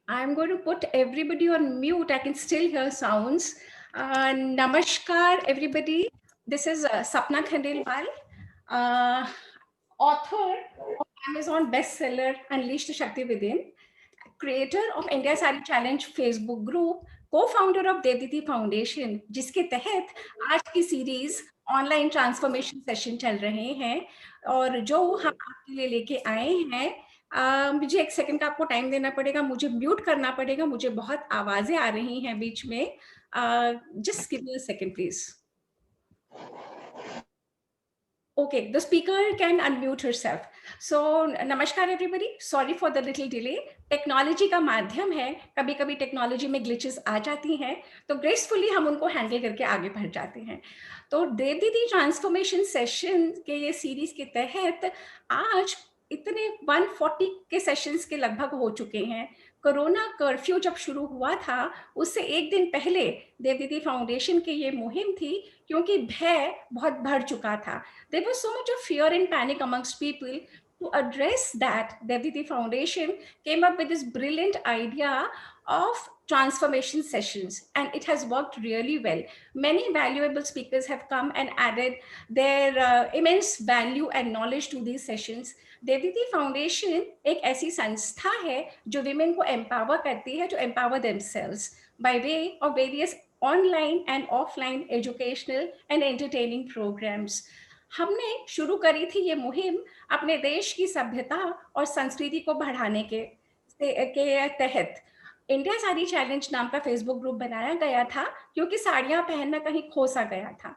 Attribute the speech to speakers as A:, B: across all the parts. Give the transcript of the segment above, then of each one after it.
A: I'm going to put everybody on mute. I can still hear sounds. Namaskar, everybody. This is Sapna Khandelwal, uh, author of Amazon bestseller Unleash the Shakti Within, creator of India Sari Challenge Facebook group, co-founder of Devditi Foundation, जिसके तहत आज की series online transformation session चल रहे हैं और जो हम आपके लिए लेके आए हैं। मुझे एक सेकंड का आपको टाइम देना पड़ेगा, मुझे म्यूट करना पड़ेगा, मुझे बहुत आवाजें आ रही हैं बीच में। Just give me a second please. Okay, the speaker can unmute herself. So, नमस्कार everybody. Sorry for the little delay. Technology का माध्यम है, कभी कभी टेक्नोलॉजी में ग्लिचेस आ जाती हैं, तो ग्रेसफुली हम उनको हैंडल करके आगे बढ़ जाते हैं। तो देवदीदी ट्रांसफॉर्मेशन सेशन के ये सीरीज के तहत आज इतने 140 के सेशंस के लगभग हो चुके हैं। कोरोना कर्फ्यू जब शुरू हुआ था उससे एक दिन पहले देवदीदी फाउंडेशन की ये मुहिम थी, क्योंकि भय बहुत बढ़ चुका था। There was so much of fear and panic amongst people. To address that, Devditi Foundation came up with this brilliant idea of transformation sessions, and it has worked really well. Many valuable speakers have come and added their immense value and knowledge to these sessions. Devditi Foundation एक ऐसी संस्था है जो women को empower करती है, जो empower themselves by way of various online and offline educational and entertaining programs. हमने शुरू करी थी ये मुहिम अपने देश की सभ्यता और संस्कृति को बढ़ाने के तहत। इंडिया साड़ी चैलेंज नाम का फेसबुक ग्रुप बनाया गया था, क्योंकि साड़ियां पहनना कहीं खो सा गया था।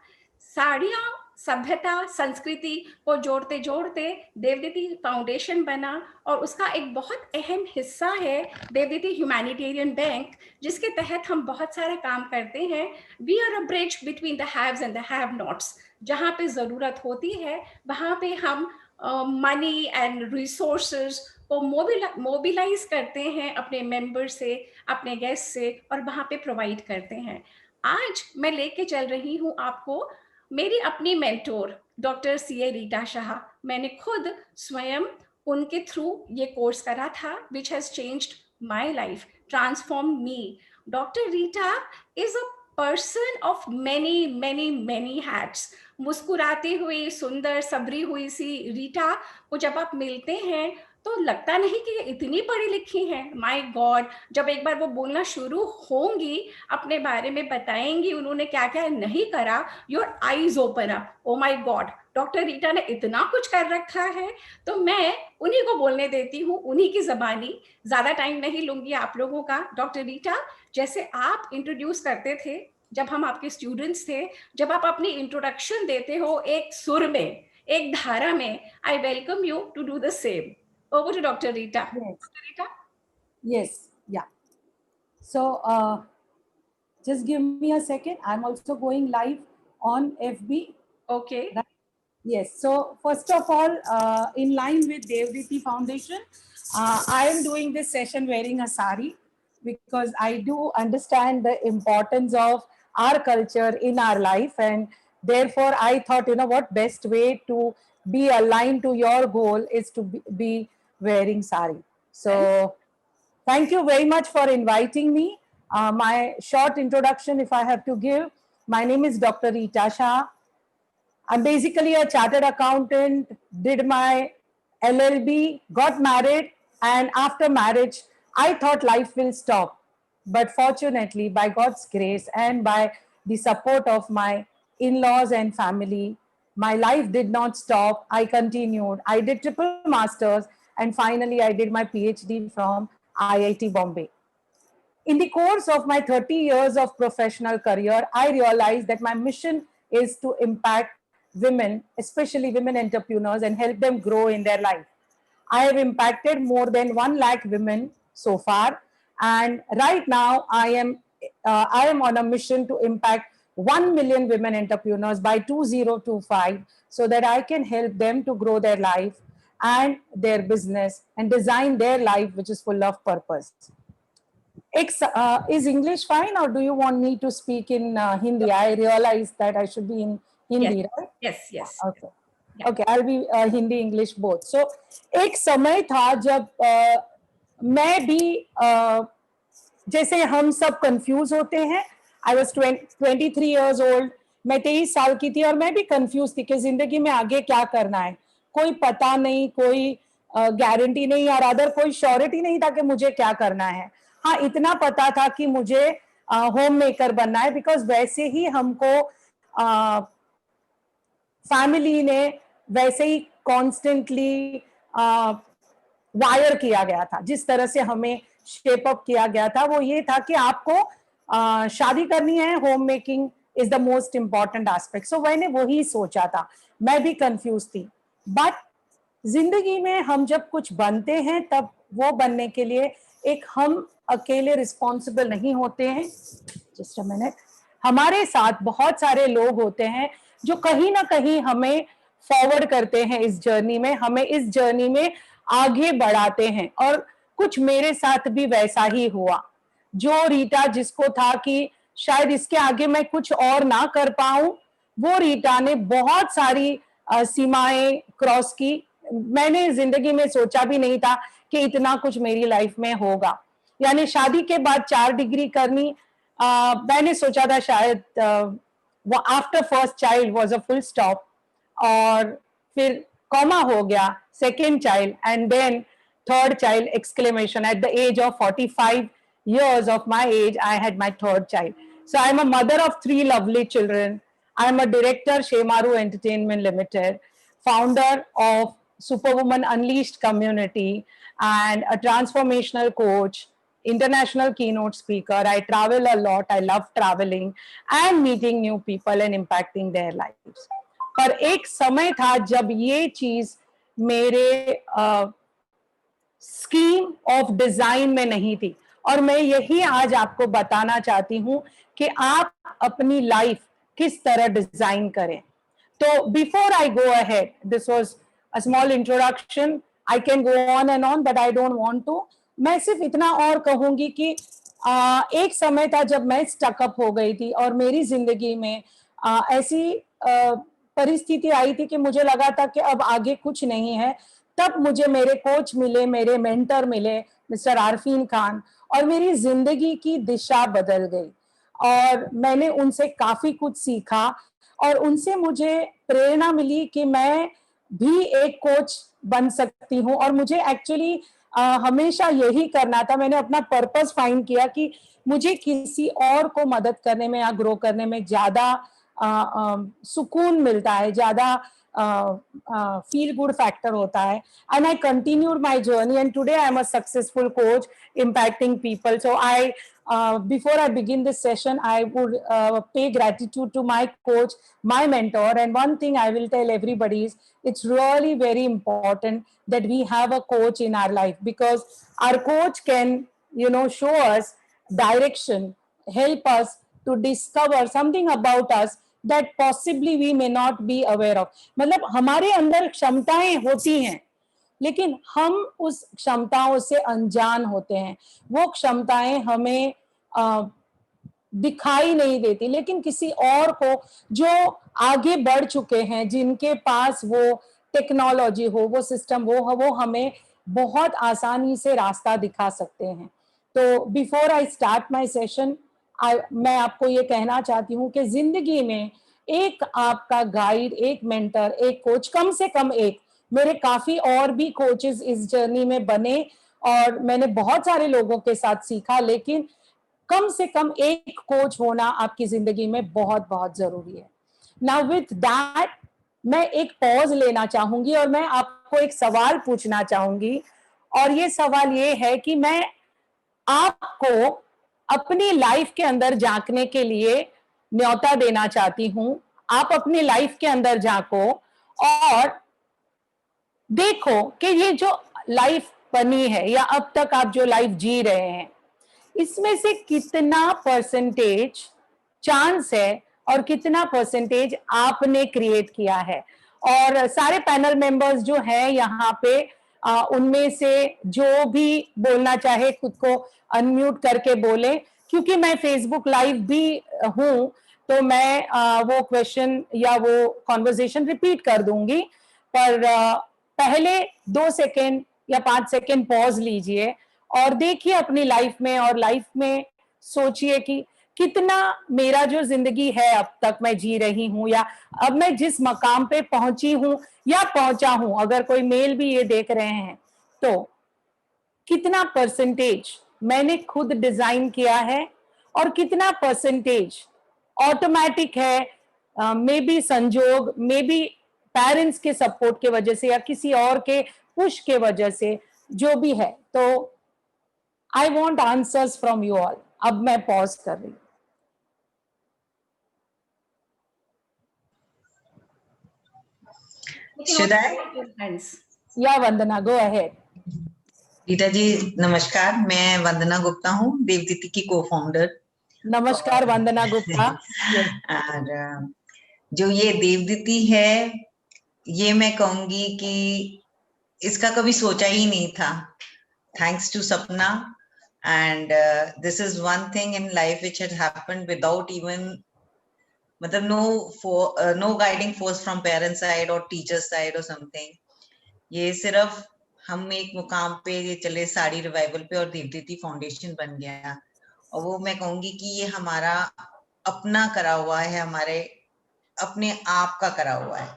A: साड़ियां सभ्यता संस्कृति को जोड़ते जोड़ते देवदीति फाउंडेशन बना, और उसका एक बहुत अहम हिस्सा है देवदीति ह्यूमैनिटेरियन बैंक, जिसके तहत हम बहुत सारे काम करते हैं। We are a bridge between the haves and the have nots. जहाँ पे ज़रूरत होती है वहाँ पे हम मनी एंड रिसोर्सेज को मोबिलाइज करते हैं अपने मेंबर से, अपने गेस्ट से, और वहाँ पे प्रोवाइड करते हैं। आज मैं लेके चल रही हूँ आपको मेरी अपनी mentor doctor C A Rita Shah. मैंने खुद स्वयं उनके थ्रू ये कोर्स करा था, which has changed my life, transform me. Doctor Rita is a person of many many many hats. मुस्कुराती हुई सुंदर सबरी हुई सी रीटा को जब आप मिलते हैं तो लगता नहीं कि ये इतनी पढ़ी लिखी हैं। माय गॉड, जब एक बार वो बोलना शुरू होंगी, अपने बारे में बताएंगी उन्होंने क्या क्या नहीं करा, your eyes open up. Oh my God, doctor Rita ने इतना कुछ कर रखा है। तो मैं उन्हीं को बोलने देती हूँ, उन्हीं की जबानी। ज्यादा टाइम नहीं लूंगी आप लोगों का। डॉक्टर रीटा, जैसे आप इंट्रोड्यूस करते थे जब हम आपके स्टूडेंट्स थे, जब आप अपनी इंट्रोडक्शन देते हो एक सुर में, एक धारा में, I welcome you to do the same. Over to Dr. Rita.
B: Yes.
A: Dr. Rita?
B: Yes. Yeah. So just give me a second. I'm also going live on FB.
A: Okay.
B: Right? Yes. So first of all, in line with Devditi Foundation, I am doing this session wearing a sari because I do understand the importance of our culture in our life, and therefore I thought, you know what, best way to be aligned to your goal is to be wearing sari. So thank you very much for inviting me. My short introduction, if I have to give, my name is Dr. Rita Shah. I'm basically a chartered accountant, did my LLB, got married, and after marriage, I thought life will stop. But fortunately, by God's grace and by the support of my in-laws and family, my life did not stop. I continued. I did triple masters, and finally I did my PhD from IIT Bombay. In the course of my 30 years of professional career, I realized that my mission is to impact women, especially women entrepreneurs, and help them grow in their life. I have impacted more than 1 lakh women so far, and right now I am on a mission to impact 1 million women entrepreneurs by 2025, so that I can help them to grow their life and their business and design their life which is full of purpose. Is English fine, or do you want me to speak in Hindi? I realize that I should be in Hindi,
A: Yes.
B: right?
A: Yes, yes.
B: Okay. Okay, I be Hindi English both. So एक समय था जब मैं भी जैसे हम सब confuse होते हैं. I was 23 years old. मैं 23 साल की थी और मैं भी कंफ्यूज थी कि जिंदगी में आगे क्या करना है. कोई पता नहीं, कोई गारंटी नहीं, और अदर कोई श्योरिटी नहीं था कि मुझे क्या करना है. हाँ, इतना पता था कि मुझे होम मेकर बनना है, बिकॉज वैसे ही हमको फैमिली ने वैसे ही कॉन्स्टेंटली वायर किया गया था. जिस तरह से हमें शेप अप किया गया था वो ये था कि आपको शादी करनी है, home making is the most important aspect. So मैंने वही सोचा था. मैं भी कंफ्यूज थी. बट जिंदगी में हम जब कुछ बनते हैं तब वो बनने के लिए एक हम अकेले रिस्पॉन्सिबल नहीं होते हैं. Just a minute. हमारे साथ बहुत सारे लोग होते हैं जो कहीं ना कहीं हमें फॉरवर्ड करते हैं इस जर्नी में, हमें इस जर्नी में आगे बढ़ाते हैं. और कुछ मेरे साथ भी वैसा ही हुआ. जो रीटा जिसको था कि शायद इसके आगे मैं कुछ और ना कर पाऊं, वो रीटा ने बहुत सारी सीमाएं क्रॉस की. मैंने जिंदगी में सोचा भी नहीं था कि इतना कुछ मेरी लाइफ में होगा. यानी शादी के बाद 4 डिग्री करनी, मैंने सोचा था शायद वो after first child was a full stop, और फिर कॉमा हो गया, second child, and then third child exclamation. At the age of 45 years of my age, I had my third child. So I'm a mother of 3 lovely children. I'm a director, Shemaru Entertainment Limited, founder of Superwoman Unleashed community, and a transformational coach, international keynote speaker. I travel a lot. I love traveling and meeting new people and impacting their lives. पर एक समय था जब ये चीज मेरे scheme of design में नहीं थी. और मैं यही आज आपको बताना चाहती हूं कि आप अपनी लाइफ किस तरह डिजाइन करें. तो before I go ahead, this was a small introduction. I can go on and on, but I don't want to. मैं सिर्फ इतना और कहूंगी कि एक समय था जब मैं स्टकअप हो गई थी और मेरी जिंदगी में ऐसी परिस्थिति आई थी कि मुझे लगा था कि अब आगे कुछ नहीं है. तब मुझे मेरे कोच मिले, मेरे मेंटर मिले, मिस्टर आरफीन खान, और मेरी जिंदगी की दिशा बदल गई. और मैंने उनसे काफी कुछ सीखा और उनसे मुझे प्रेरणा मिली कि मैं भी एक कोच बन सकती हूँ. और मुझे एक्चुअली हमेशा यही करना था. मैंने अपना पर्पस फाइंड किया कि मुझे किसी और को मदद करने में या ग्रो करने में ज्यादा सुकून मिलता है, ज्यादा feel good factor होता है. And I continued my journey, and today I am a successful coach impacting people. So before I begin this session, I would pay gratitude to my coach, my mentor. And one thing I will tell everybody is it's really very important that we have a coach in our life, because our coach can, show us direction, help us to discover something about us that possibly we may not be aware of. मतलब हमारे अंदर क्षमताएं होती हैं लेकिन हम उस क्षमताओं से अनजान होते हैं. वो क्षमताएं हमें दिखाई नहीं देती, लेकिन किसी और को जो आगे बढ़ चुके हैं, जिनके पास वो टेक्नोलॉजी हो, वो सिस्टम वो हमें बहुत आसानी से रास्ता दिखा सकते हैं. तो before I start my session, मैं आपको ये कहना चाहती हूँ कि जिंदगी में एक आपका गाइड, एक मेंटर, एक कोच, कम से कम एक. मेरे काफी और भी कोचेस इस जर्नी में बने और मैंने बहुत सारे लोगों के साथ सीखा, लेकिन कम से कम एक कोच होना आपकी जिंदगी में बहुत बहुत जरूरी है. नाउ विथ दैट मैं एक पॉज लेना चाहूंगी और मैं आपको एक सवाल पूछना चाहूंगी. और ये सवाल ये है कि मैं आपको अपनी लाइफ के अंदर झांकने के लिए न्योता देना चाहती हूं. आप अपनी लाइफ के अंदर झांको और देखो कि ये जो लाइफ बनी है या अब तक आप जो लाइफ जी रहे हैं, इसमें से कितना परसेंटेज चांस है और कितना परसेंटेज आपने क्रिएट किया है. और सारे पैनल मेंबर्स जो हैं यहाँ पे, उनमें से जो भी बोलना चाहे खुद को अनम्यूट करके बोले, क्योंकि मैं फेसबुक लाइव भी हूँ तो मैं वो क्वेश्चन या वो कॉन्वर्जेशन रिपीट कर दूंगी. पर पहले 2 सेकेंड या 5 सेकेंड पॉज लीजिए और देखिए अपनी लाइफ में, और लाइफ में सोचिए कि कितना मेरा जो जिंदगी है अब तक मैं जी रही हूँ, या अब मैं जिस मकाम पे पहुंची हूँ या पहुंचा हूँ, अगर कोई मेल भी ये देख रहे हैं, तो कितना परसेंटेज मैंने खुद डिजाइन किया है और कितना परसेंटेज ऑटोमेटिक है, मे बी संजोग, मे बी पेरेंट्स के सपोर्ट के वजह से या किसी और के पुश के वजह से, जो भी है। तो I want answers from you all. अब मैं पॉज कर रही हूँ।
C: Should I?
B: या वंदना, गो अहेड।
C: रीटा जी नमस्कार, मैं वंदना गुप्ता हूँ, देवदीति की को फाउंडर।
B: नमस्कार वंदना गुप्ता।
C: और जो ये देवदीति है, ये मैं कहूंगी कि इसका कभी सोचा ही नहीं था, thanks to Sapna. And this is one thing in life which had happened without even, मतलब no guiding force from parents side और टीचर्स साइड और समथिंग। ये सिर्फ हम एक मुकाम पे ये चले साड़ी रिवाइवल पे और देवदीति फाउंडेशन बन गया, और वो मैं कहूंगी कि ये हमारा अपना करा हुआ है, हमारे अपने आप का करा हुआ है।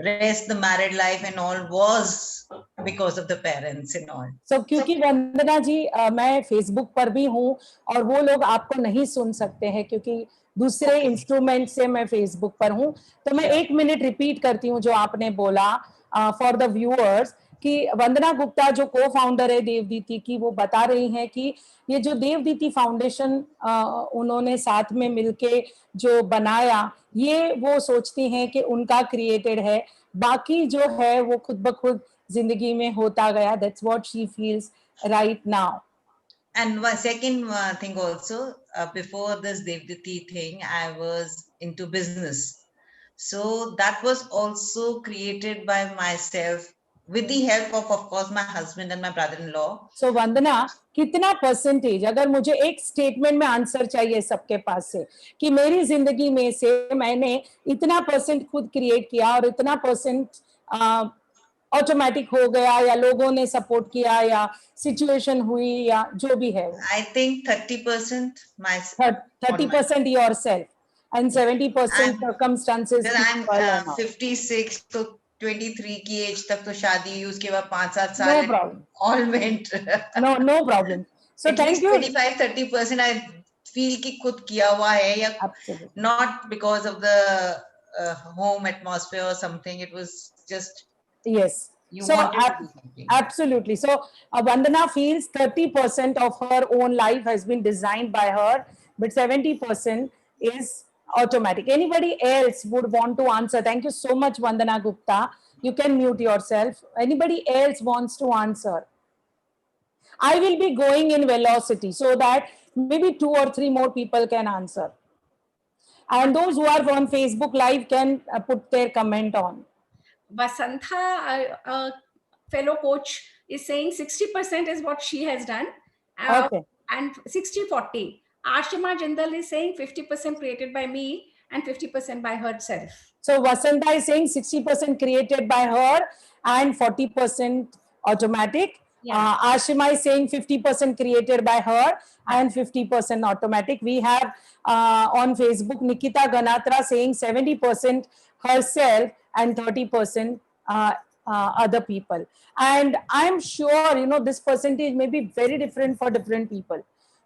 C: Rest the married life and all was because of the parents and all.
B: So क्योंकि वंदना जी मैं फेसबुक पर भी हूँ और वो लोग आपको नहीं सुन सकते हैं क्योंकि दूसरे इंस्ट्रूमेंट से मैं फेसबुक पर हूँ, तो मैं 1 मिनट रिपीट करती हूँ जो आपने बोला फॉर द व्यूअर्स, कि वंदना गुप्ता जो को फाउंडर है देवदीति की, वो बता रही हैं कि ये जो देवदीति फाउंडेशन उन्होंने साथ में मिलके जो बनाया, ये वो सोचती हैं कि उनका क्रिएटेड है, बाकी जो है वो खुद ब खुद जिंदगी में होता गया। That's what she feels right now.
C: And one second thing also, before this Devditi thing, I was into business. So that was also created by myself with the help of course, my husband and my brother-in-law.
B: So वंदना, कितना percentage, अगर मुझे एक statement में answer चाहिए सबके पास से कि मेरी जिंदगी में से मैंने इतना परसेंट खुद क्रिएट किया और इतना परसेंट ऑटोमेटिक हो गया, या लोगों ने सपोर्ट किया, या सिचुएशन हुई, या जो भी है।
C: I think 30% my
B: 30% yourself and 70% circumstances.
C: I'm 56, तो 23 की एज तक तो शादी हुई, उसके बाद 5-7 साल
B: No problem.
C: all went.
B: No problem. So
C: at
B: thank
C: least
B: you.
C: 25-30% I feel कि खुद किया हुआ है, या
B: Absolutely.
C: not because of the home atmosphere or something, it was just
B: yes.
C: You
B: So
C: wanted to do something.
B: absolutely. So Vandana feels 30% of her own life has been designed by her, but 70% is automatic. Anybody else would want to answer? Thank you so much, Vandana Gupta. You can mute yourself. Anybody else wants to answer? I will be going in velocity so that maybe 2 or 3 more people can answer. And those who are on Facebook Live can put their comment on.
A: Vasantha, fellow coach, is saying 60% is what she has done.
B: Okay.
A: And 60-40. Ashima Jindal is saying 50% created by me and 50% by herself.
B: So Vasantha is saying 60% created by her and 40% automatic.
A: Yeah.
B: Ashima is saying 50% created by her and 50% automatic. We have on Facebook Nikita Ganatra saying 70% herself and 30% other people. And I'm sure, you know, this percentage may be very different for different people.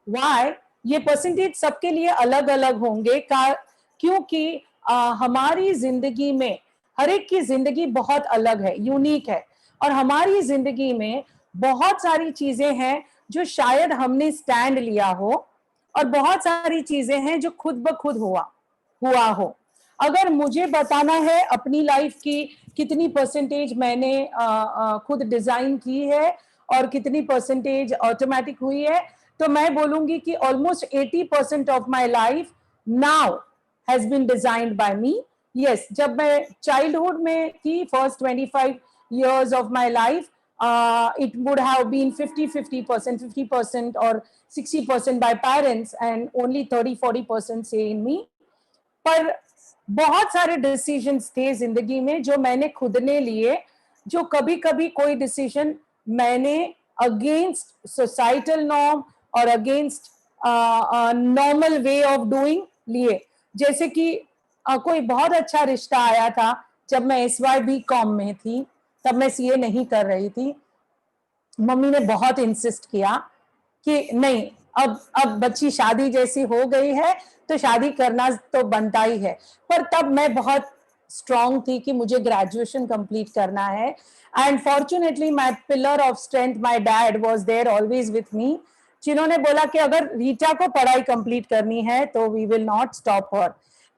B: Why? ये percentage सबके लिए अलग अलग होंगे क्योंकि हमारी जिंदगी में हर एक की जिंदगी बहुत अलग है, यूनिक है, और हमारी जिंदगी में बहुत सारी चीजें हैं जो शायद हमने स्टैंड लिया हो, और बहुत सारी चीजें हैं जो खुद ब खुद हुआ हो। अगर मुझे बताना है अपनी लाइफ की कितनी परसेंटेज मैंने खुद डिजाइन की है और कितनी परसेंटेज ऑटोमेटिक हुई है, तो मैं बोलूंगी कि almost 80% of my life now has been designed by me. Yes, जब मैं childhood में थी, first 25 years of my life, it would have been 50% or 60% by parents and only 30-40% say in me. पर बहुत सारे डिसीजंस थे जिंदगी में जो मैंने खुद ने लिए, जो कभी कभी कोई डिसीजन मैंने अगेंस्ट सोसाइटल नॉर्म और against normal way of doing लिए। जैसे कि कोई बहुत अच्छा रिश्ता आया था जब मैं SYB.com में थी, तब मैं CA नहीं कर रही थी। मम्मी ने बहुत इंसिस्ट किया कि नहीं, अब बच्ची शादी जैसी हो गई है तो शादी करना तो बनता ही है। पर तब मैं बहुत स्ट्रांग थी कि मुझे ग्रेजुएशन कंप्लीट करना है, and fortunately my pillar of strength, my dad was there always with me, जिन्होंने बोला कि अगर रीटा को पढ़ाई कंप्लीट करनी है तो we will not stop her.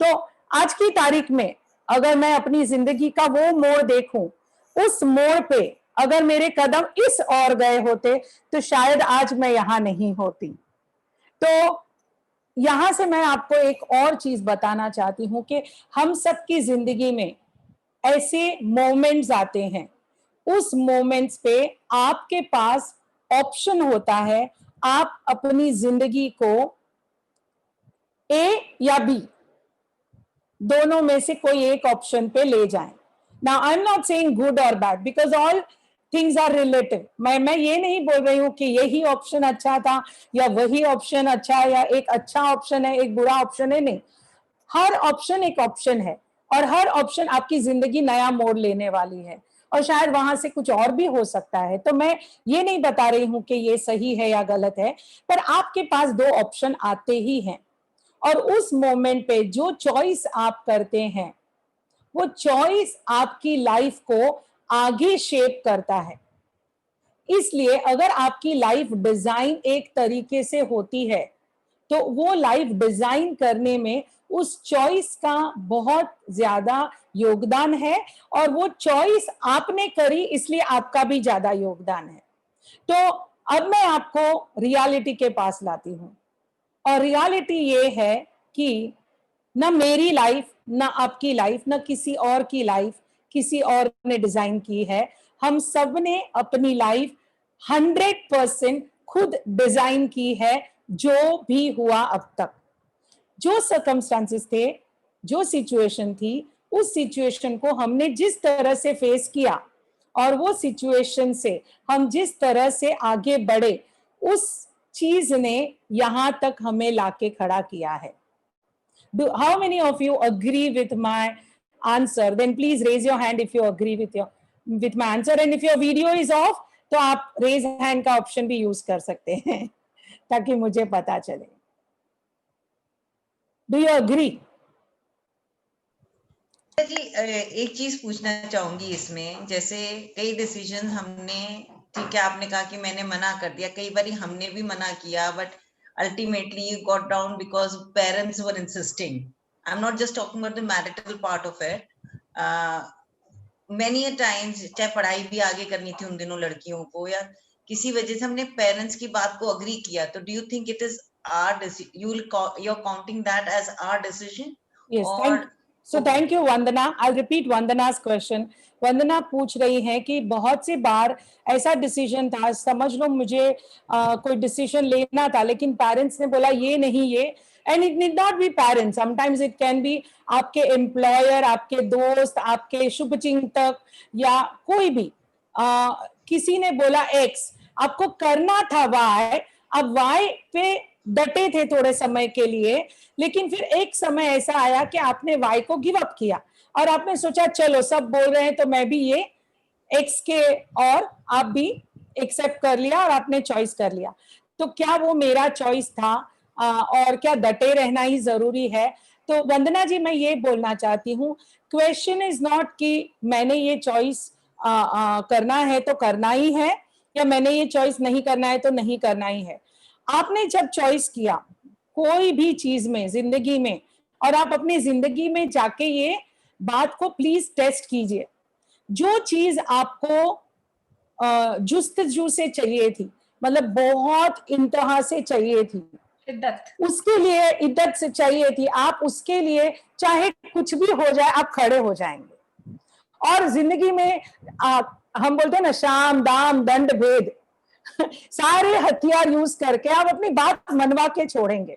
B: तो आज की तारीख में अगर मैं अपनी जिंदगी का वो मोड़ देखूं, उस मोड़ पे अगर मेरे कदम इस ओर गए होते तो शायद आज मैं यहां नहीं होती। तो यहां से मैं आपको एक और चीज बताना चाहती हूं कि हम सबकी जिंदगी में ऐसे मोमेंट्स आते हैं, उस मोमेंट्स पे आपके पास ऑप्शन होता है, आप अपनी जिंदगी को A या B दोनों में से कोई एक ऑप्शन पे ले जाएं। Now I am not saying good और bad because all things are relative. मैं ये नहीं बोल रही हूँ कि यही ऑप्शन अच्छा था या वही ऑप्शन अच्छा है, या एक अच्छा ऑप्शन है एक बुरा ऑप्शन है, नहीं। हर ऑप्शन एक ऑप्शन है और हर ऑप्शन आपकी जिंदगी नया मोड़ लेने वाली है, और शायद वहां से कुछ और भी हो सकता है। तो मैं ये नहीं बता रही हूं कि ये सही है या गलत है, पर आपके पास दो ऑप्शन आते ही हैं, और उस मोमेंट पे जो चॉइस आप करते हैं वो चॉइस आपकी लाइफ को आगे शेप करता है। इसलिए अगर आपकी लाइफ डिजाइन एक तरीके से होती है तो वो लाइफ डिजाइन करने में उस चॉइस का बहुत ज्यादा योगदान है, और वो चॉइस आपने करी इसलिए आपका भी ज्यादा योगदान है। तो अब मैं आपको रियलिटी के पास लाती हूं, और रियलिटी ये है कि ना मेरी लाइफ, ना आपकी लाइफ, ना किसी और की लाइफ किसी और ने डिजाइन की है। हम सब ने अपनी लाइफ 100% खुद डिजाइन की है। जो भी हुआ अब तक, जो सर्कमस्टांसेस थे, जो सिचुएशन थी, उस सिचुएशन को हमने जिस तरह से फेस किया और वो सिचुएशन से हम जिस तरह से आगे बढ़े, उस चीज ने यहां तक हमें लाके खड़ा किया है। How many of you agree with my answer? Then please raise your hand if you agree with my answer. And if your video is off, तो आप raise hand का option भी use कर सकते हैं ताकि मुझे पता चले। Do you agree?
C: जी एक चीज पूछना चाहूंगी इसमें, जैसे कई डिसीजन हमने, ठीक है आपने कहा कि मैंने मना कर दिया, कई बार हमने भी मना किया, but ultimately you got down because parents were insisting. I'm not just talking about the marital part of it. Many a times, चाहे पढ़ाई भी आगे करनी थी उन दिनों लड़कियों को, या किसी वजह से हमने पेरेंट्स की बात को अग्री किया, तो do you think it is our decision? You're counting that as our decision?
B: Yes,
C: or
B: thank you Vandana. I'll repeat Vandana's question. वंदना पूछ रही है कि बहुत सी बार ऐसा डिसीजन था, समझ लो मुझे कोई डिसीजन लेना था लेकिन पेरेंट्स ने बोला ये नहीं ये, and it need not be parents, sometimes it can be आपके एम्प्लॉयर, आपके दोस्त, आपके शुभचिंतक, या कोई भी किसी ने बोला एक्स, आपको करना था वाई, अब वाई पे डटे थे थोड़े समय के लिए, लेकिन फिर एक समय ऐसा आया कि आपने वाई को गिव अप किया और आपने सोचा चलो सब बोल रहे हैं तो मैं भी ये एक्स के, और आप भी एक्सेप्ट कर लिया और आपने चॉइस कर लिया। तो क्या वो मेरा चॉइस था और क्या डटे रहना ही जरूरी है? तो वंदना जी मैं ये बोलना चाहती हूँ, क्वेश्चन इज नॉट कि मैंने ये चॉइस करना है तो करना ही है, या मैंने ये चॉइस नहीं करना है तो नहीं करना ही है। आपने जब चॉइस किया कोई भी चीज में जिंदगी में, और आप अपनी जिंदगी में जाके ये बात को प्लीज टेस्ट कीजिए, जो चीज आपको जुस्तजू से चाहिए थी, मतलब बहुत इंतहा से चाहिए थी,
A: इद्दत,
B: उसके लिए इद्दत से चाहिए थी, आप उसके लिए चाहे कुछ भी हो जाए आप खड़े हो जाएंगे। और जिंदगी में हम बोलते हैं ना शाम दाम दंड भेद सारे हथियार यूज करके आप अपनी बात मनवा के छोड़ेंगे,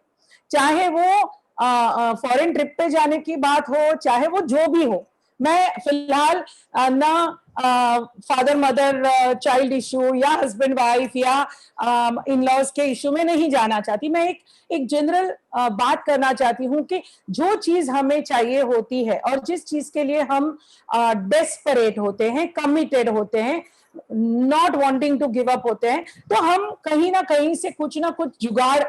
B: चाहे वो फॉरेन ट्रिप पे जाने की बात हो, चाहे वो जो भी हो, मैं फिलहाल ना फादर मदर चाइल्ड इशू या हस्बैंड वाइफ या इन लॉज के इशू में नहीं जाना चाहती। मैं एक जनरल बात करना चाहती हूँ कि जो चीज हमें चाहिए होती है और जिस चीज के लिए हम डेस्परेट होते हैं, कमिटेड होते हैं, not wanting to give up होते हैं, तो हम कहीं ना कहीं से कुछ ना कुछ जुगाड़,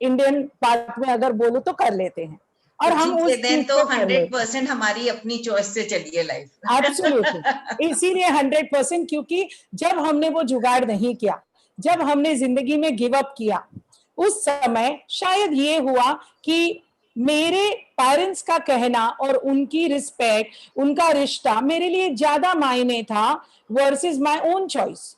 B: इंडियन बात में अगर बोलूं तो कर लेते हैं, और हम उस चीज
C: तो
B: को कर लेते हैं।
C: 100% हमारी अपनी चॉइस से चलिए लाइफ।
B: एब्सोल्युटली, इसीलिए 100%, क्योंकि जब हमने वो जुगाड़ नहीं किया, जब हमने जिंदगी में गिव अप किया, उस समय शायद ये हुआ कि मेरे पेरेंट्स का कहना और उनकी रिस्पेक्ट, उनका रिश्ता मेरे लिए ज्यादा मायने था versus my own choice,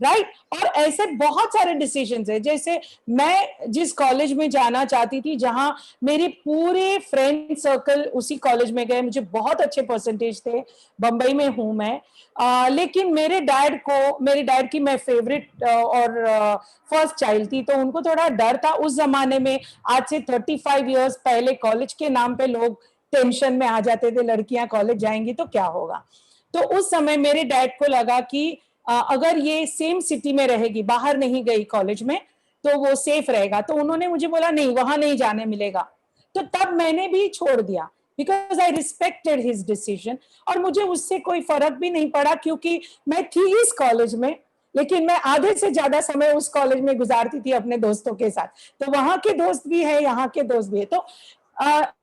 B: right? और ऐसे बहुत सारे डिसीजंस है। जैसे मैं जिस कॉलेज में जाना चाहती थी, जहां मेरे पूरे फ्रेंड सर्कल उसी कॉलेज में गए, मुझे बहुत अच्छे परसेंटेज थे, बंबई में हूं मैं, लेकिन मेरे डैड की मैं फेवरेट और फर्स्ट चाइल्ड थी, तो उनको थोड़ा डर था उस जमाने में। आज से 35 इयर्स पहले कॉलेज के नाम पे लोग टेंशन में आ जाते थे, लड़कियां कॉलेज जाएंगी तो क्या होगा। तो उस समय मेरे डैड को लगा कि अगर ये सेम सिटी में रहेगी, बाहर नहीं गई कॉलेज में, तो वो सेफ रहेगा। तो उन्होंने मुझे बोला नहीं, वहां नहीं जाने मिलेगा। तो तब मैंने भी छोड़ दिया, because I respected his decision, और मुझे उससे कोई फर्क भी नहीं पड़ा, क्योंकि मैं थी इस कॉलेज में, लेकिन मैं आधे से ज्यादा समय उस कॉलेज में गुजारती थी अपने दोस्तों के साथ। तो वहां के दोस्त भी है, यहाँ के दोस्त भी है। तो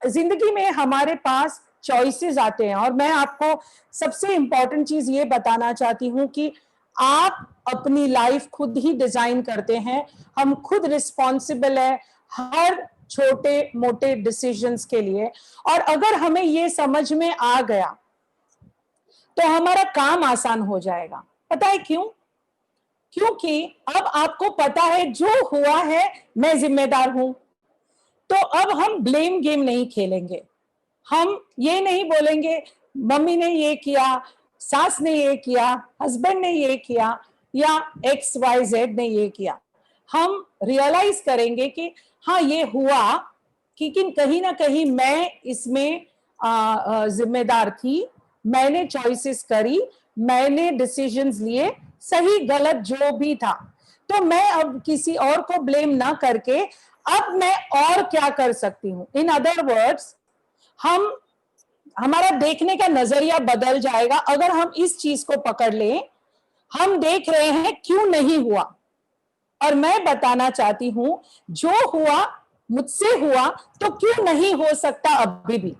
B: जिंदगी में हमारे पास चॉइसेस आते हैं, और मैं आपको सबसे इंपॉर्टेंट चीज ये बताना चाहती हूँ कि आप अपनी लाइफ खुद ही डिजाइन करते हैं। हम खुद रिस्पॉन्सिबल है हर छोटे मोटे डिसीजंस के लिए, और अगर हमें ये समझ में आ गया तो हमारा काम आसान हो जाएगा। पता है क्यों? क्योंकि अब आपको पता है जो हुआ है मैं जिम्मेदार हूं। तो अब हम ब्लेम गेम नहीं खेलेंगे। हम ये नहीं बोलेंगे मम्मी ने ये किया, सास ने ये किया, हस्बैंड ने ये किया, या XYZ ने ये किया। हम रियलाइज करेंगे कि हाँ ये हुआ, लेकिन कहीं ना कहीं मैं इसमें जिम्मेदार थी, मैंने चॉइसेस करी, मैंने डिसीजंस लिए, सही गलत जो भी था। तो मैं अब किसी और को ब्लेम ना करके अब मैं और क्या कर सकती हूँ। इन अदर वर्ड्स, हमारा देखने का नजरिया बदल जाएगा अगर हम इस चीज को पकड़ लें। हम देख रहे हैं क्यों नहीं हुआ, और मैं बताना चाहती हूं जो हुआ मुझसे हुआ तो क्यों नहीं हो सकता अभी भी।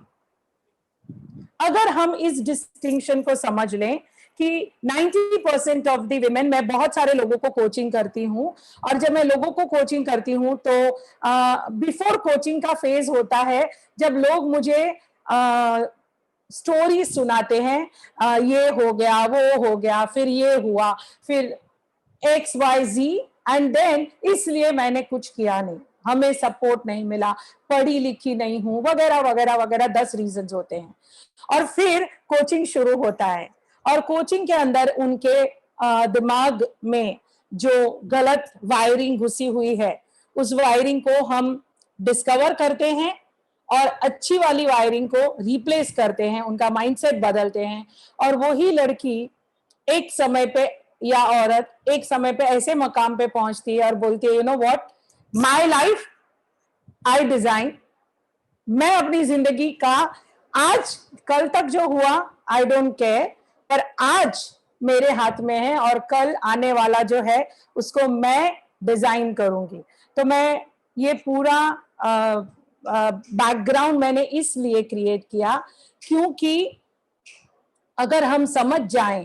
B: अगर हम इस डिस्टिंक्शन को समझ लें कि 90% ऑफ द विमेन, मैं बहुत सारे लोगों को कोचिंग करती हूँ, और जब मैं लोगों को कोचिंग करती हूँ तो बिफोर कोचिंग का फेज होता है जब लोग मुझे स्टोरी सुनाते हैं, ये हो गया, वो हो गया, फिर ये हुआ, फिर XYZ, एंड देन इसलिए मैंने कुछ किया नहीं, हमें सपोर्ट नहीं मिला, पढ़ी लिखी नहीं हूं, वगैरह वगैरह वगैरह 10 रीजंस होते हैं। और फिर कोचिंग शुरू होता है, और कोचिंग के अंदर उनके दिमाग में जो गलत वायरिंग घुसी हुई है, उस वायरिंग को हम डिस्कवर करते हैं और अच्छी वाली वायरिंग को रिप्लेस करते हैं, उनका माइंडसेट बदलते हैं, और वही लड़की एक समय पे या औरत एक समय पे ऐसे मकाम पे पहुंचती है और बोलती है, you know what, my life I design. मैं अपनी जिंदगी का आज कल तक जो हुआ आई डोंट केयर, पर आज मेरे हाथ में है और कल आने वाला जो है उसको मैं डिजाइन करूंगी। तो मैं ये पूरा बैकग्राउंड मैंने इसलिए क्रिएट किया क्योंकि अगर हम समझ जाएं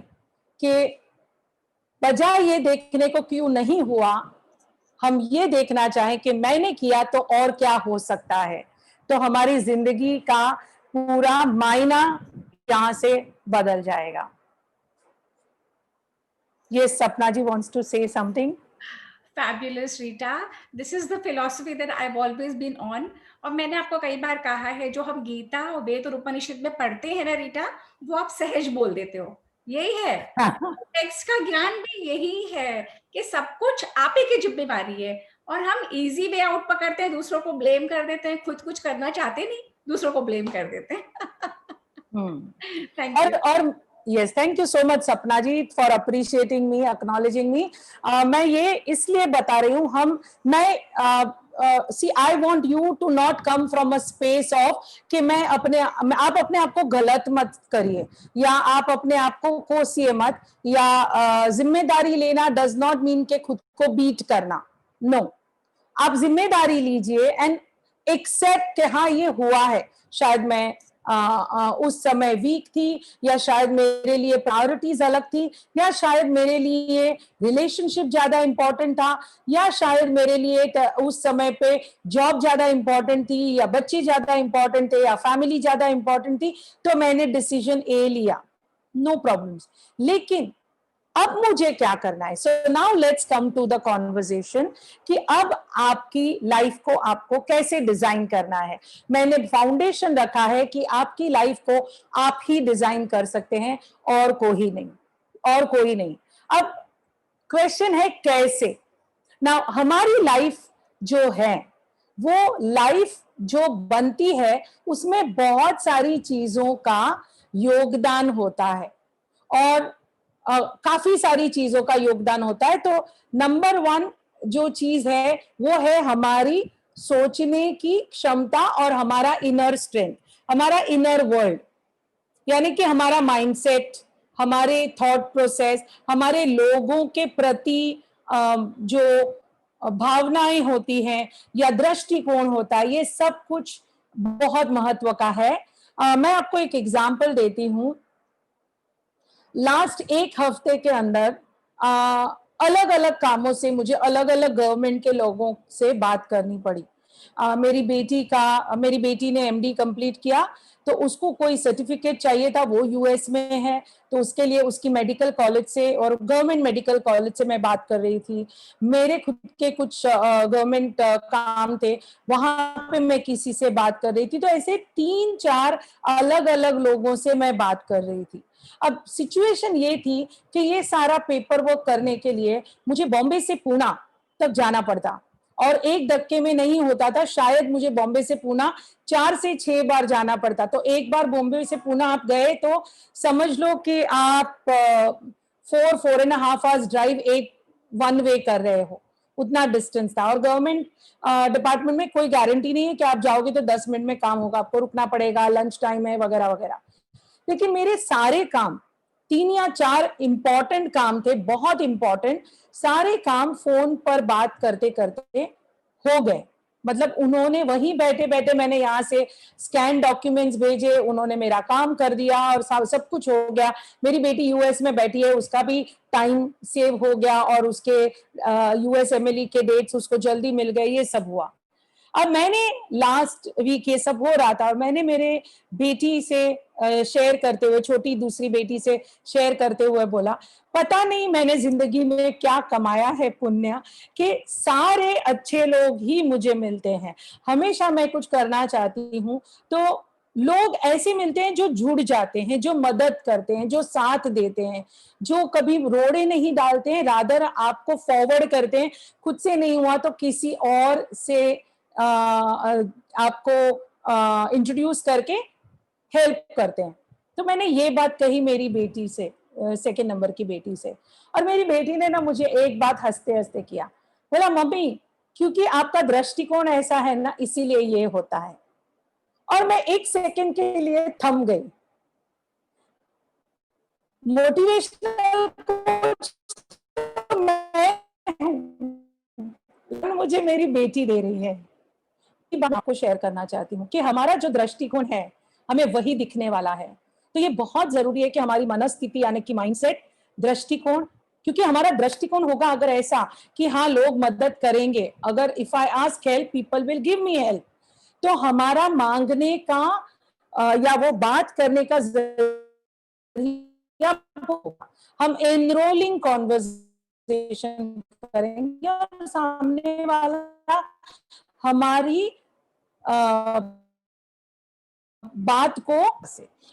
B: कि बजाय ये देखने को क्यों नहीं हुआ, हम ये देखना चाहें कि मैंने किया तो और क्या हो सकता है, तो हमारी जिंदगी का पूरा मायना यहां से बदल जाएगा। Yes, Sapna ji wants to say something.
A: Fabulous, Rita. This is the philosophy that I've always been on. और मैंने आपको कई बार कहा है, जो हम गीता और वेद और उपनिषद में पढ़ते हैं ना रीटा, वो आप सहज बोल देते हो। यही है टेक्स्ट का ज्ञान भी, यही है कि सब कुछ आप ही की जिम्मेवारी है। और हम इजी वे आउट पकड़ते हैं, दूसरों को ब्लेम कर देते हैं, खुद कुछ करना चाहते नहीं, दूसरों को ब्लेम कर देते हैं। Thank you.
B: और yes, thank you so much Sapna ji for appreciating me, acknowledging me. मैं ये इसलिए बता रही हूँ, see I want you to not come from a space of कि आप अपने आप को गलत मत करिए, या आप अपने आप को कोसिए मत, या जिम्मेदारी लेना डज नॉट मीन के खुद को बीट करना। नो, आप जिम्मेदारी लीजिए एंड एक्सेप्ट कि हाँ ये हुआ है, शायद मैं उस समय वीक थी, या शायद मेरे लिए प्रायोरिटीज अलग थी, या शायद मेरे लिए रिलेशनशिप ज्यादा इंपॉर्टेंट था, या शायद मेरे लिए उस समय पे जॉब ज्यादा इंपॉर्टेंट थी, या बच्चे ज्यादा इंपॉर्टेंट थे, या फैमिली ज्यादा इंपॉर्टेंट थी, तो मैंने डिसीजन ए लिया। No problems. लेकिन अब मुझे क्या करना है? So now let's come to the conversation कि अब आपकी लाइफ को आपको कैसे डिजाइन करना है। मैंने फाउंडेशन रखा है कि आपकी लाइफ को आप ही डिजाइन कर सकते हैं, और कोई नहीं, और कोई नहीं। अब क्वेश्चन है कैसे। ना, हमारी लाइफ जो है, वो लाइफ जो बनती है उसमें बहुत सारी चीजों का योगदान होता है, और काफी सारी चीजों का योगदान होता है। तो नंबर वन जो चीज है वो है हमारी सोचने की क्षमता और हमारा इनर स्ट्रेंथ, हमारा इनर वर्ल्ड, यानी कि हमारा माइंडसेट, हमारे थॉट प्रोसेस, हमारे लोगों के प्रति जो भावनाएं होती हैं या दृष्टिकोण होता है, ये सब कुछ बहुत महत्व का है। मैं आपको एक एग्जांपल देती हूँ। लास्ट एक हफ्ते के अंदर अलग अलग कामों से मुझे अलग अलग गवर्नमेंट के लोगों से बात करनी पड़ी। मेरी बेटी ने एमडी कंप्लीट किया, तो उसको कोई सर्टिफिकेट चाहिए था, वो यूएस में है, तो उसके लिए उसकी मेडिकल कॉलेज से और गवर्नमेंट मेडिकल कॉलेज से मैं बात कर रही थी। मेरे खुद के कुछ गवर्नमेंट काम थे, वहां पे मैं किसी से बात कर रही थी। तो ऐसे 3-4 अलग अलग लोगों से मैं बात कर रही थी। अब सिचुएशन ये थी कि ये सारा पेपर वर्क करने के लिए मुझे बॉम्बे से पूना तक जाना पड़ता, और एक धक्के में नहीं होता था। शायद मुझे बॉम्बे से पूना 4 से 6 बार जाना पड़ता। तो एक बार बॉम्बे से पूना आप गए तो समझ लो कि आप 4.5 आवर्स ड्राइव एक वन वे कर रहे हो, उतना डिस्टेंस था। और गवर्नमेंट डिपार्टमेंट में कोई गारंटी नहीं है कि आप जाओगे तो 10 मिनट में काम होगा, आपको रुकना पड़ेगा, लंच टाइम है वगैरह वगैरह। लेकिन मेरे सारे काम, 3 या 4 इंपॉर्टेंट काम थे, बहुत इंपॉर्टेंट, सारे काम फोन पर बात करते करते हो गए। मतलब उन्होंने वहीं बैठे बैठे, मैंने यहाँ से स्कैन डॉक्यूमेंट्स भेजे, उन्होंने मेरा काम कर दिया और सब कुछ हो गया। मेरी बेटी यूएस में बैठी है, उसका भी टाइम सेव हो गया, और उसके यूएस एमएलई के डेट्स उसको जल्दी मिल गए, ये सब हुआ। अब मैंने लास्ट वीक ये सब हो रहा था, और मैंने मेरे बेटी से शेयर करते हुए, छोटी दूसरी बेटी से शेयर करते हुए बोला, पता नहीं मैंने जिंदगी में क्या कमाया है पुण्य, कि सारे अच्छे लोग ही मुझे मिलते हैं। हमेशा मैं कुछ करना चाहती हूँ तो लोग ऐसे मिलते हैं जो जुड़ जाते हैं, जो मदद करते हैं, जो साथ देते हैं, जो कभी रोड़े नहीं डालते हैं, रादर आपको फॉरवर्ड करते हैं। खुद से नहीं हुआ तो किसी और से आपको इंट्रोड्यूस करके हेल्प करते हैं। तो मैंने ये बात कही मेरी बेटी से, सेकंड नंबर की बेटी से, और मेरी बेटी ने ना मुझे एक बात हंसते हंसते किया, बोला मम्मी क्योंकि आपका दृष्टिकोण ऐसा है ना, इसीलिए ये होता है। और मैं एक सेकंड के लिए थम गई। मोटिवेशनल कोच मुझे मेरी बेटी दे रही है। बात आपको शेयर करना चाहती हूँ कि हमारा जो दृष्टिकोण है हमें वही दिखने वाला है। तो ये बहुत जरूरी है कि हमारी मनस्थिति यानी कि माइंडसेट, दृष्टिकोण, क्योंकि हमारा दृष्टिकोण होगा अगर ऐसा कि हाँ लोग मदद करेंगे, अगर if I ask help people will give me help, तो हमारा मांगने का या वो बात करने का जरिया होगा। हम एनरोलिंग कॉन्वर्सेशन करेंगे और सामने वाला हमारी बात को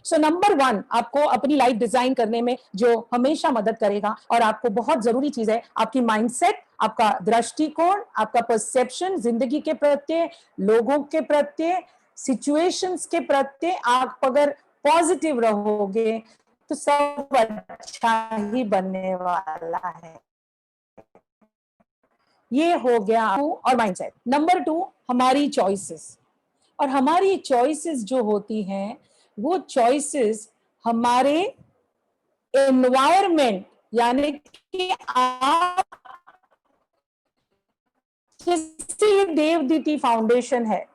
B: सो नंबर 1 आपको अपनी लाइफ डिजाइन करने में जो हमेशा मदद करेगा और आपको बहुत जरूरी चीज है आपकी माइंडसेट, आपका दृष्टिकोण, आपका परसेप्शन जिंदगी के प्रत्ये, लोगों के प्रत्ये, सिचुएशंस के प्रत्ये। आप अगर पॉजिटिव रहोगे तो सब अच्छा ही बनने वाला है। ये हो गया और माइंडसेट। नंबर 2 हमारी चॉइसेस, और हमारी चॉइसेस जो होती हैं वो चॉइसेस हमारे एनवायरमेंट, यानी कि आप जैसे देवदीति फाउंडेशन है,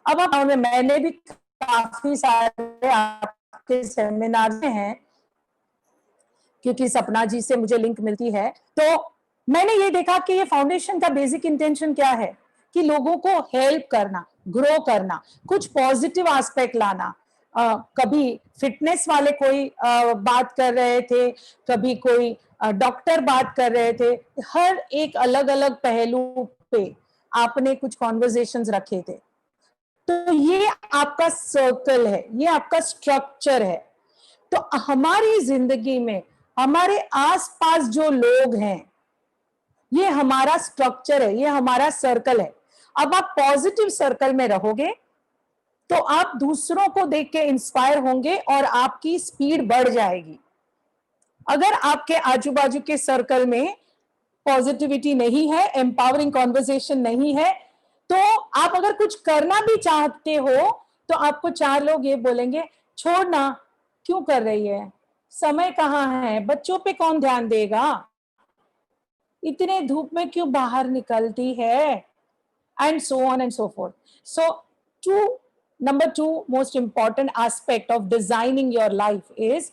B: अब आप मैंने भी काफी सारे आपके सेमिनार में हैं क्योंकि सपना जी से मुझे लिंक मिलती है, तो मैंने ये देखा कि ये फाउंडेशन का बेसिक इंटेंशन क्या है कि लोगों को हेल्प करना, ग्रो करना, कुछ पॉजिटिव एस्पेक्ट लाना। कभी फिटनेस वाले कोई बात कर रहे थे, कभी कोई डॉक्टर बात कर रहे थे, हर एक अलग अलग पहलू पे आपने कुछ कॉन्वर्सेशंस रखे थे। तो ये आपका सर्कल है, ये आपका स्ट्रक्चर है। तो हमारी जिंदगी में हमारे आसपास जो लोग हैं ये हमारा स्ट्रक्चर है, ये हमारा सर्कल है। अब आप पॉजिटिव सर्कल में रहोगे तो आप दूसरों को देख के इंस्पायर होंगे और आपकी स्पीड बढ़ जाएगी। अगर आपके आजू बाजू के सर्कल में पॉजिटिविटी नहीं है, एम्पावरिंग कॉन्वर्सेशन नहीं है, तो आप अगर कुछ करना भी चाहते हो तो आपको 4 लोग ये बोलेंगे, छोड़ ना, क्यों कर रही है, समय कहाँ है, बच्चों पे कौन ध्यान देगा, इतने धूप में क्यों बाहर निकलती है, and so on and so forth. So number 2 most important aspect of designing your life is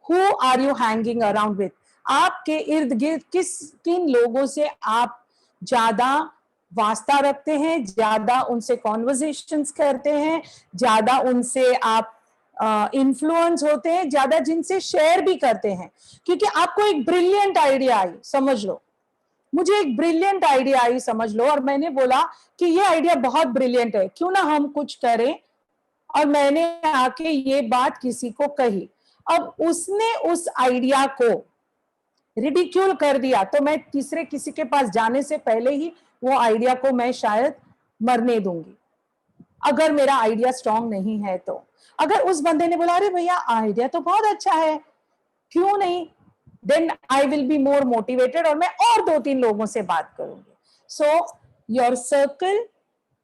B: who are you hanging around with. आपके इर्द गिर्द किन लोगों से आप ज्यादा वास्ता रखते हैं, ज्यादा उनसे कॉन्वर्सेशंस करते हैं, ज्यादा उनसे आप इन्फ्लुएंस होते हैं, ज्यादा जिनसे शेयर भी करते हैं। क्योंकि आपको एक ब्रिलियंट आइडिया आई, समझ लो, मुझे एक ब्रिलियंट आइडिया आई, समझ लो, और मैंने बोला कि ये आइडिया बहुत ब्रिलियंट है, क्यों ना हम कुछ करें, और मैंने आके ये बात किसी को कही। अब उसने उस आइडिया को रिडिक्यूल कर दिया तो मैं तीसरे किसी के पास जाने से पहले ही वो आइडिया को मैं शायद मरने दूंगी, अगर मेरा आइडिया स्ट्रांग नहीं है तो। अगर उस बंदे ने बोला अरे भैया आइडिया तो बहुत अच्छा है, क्यों नहीं, then I will be more motivated और मैं और 2-3 लोगों से बात करूंगी। So your circle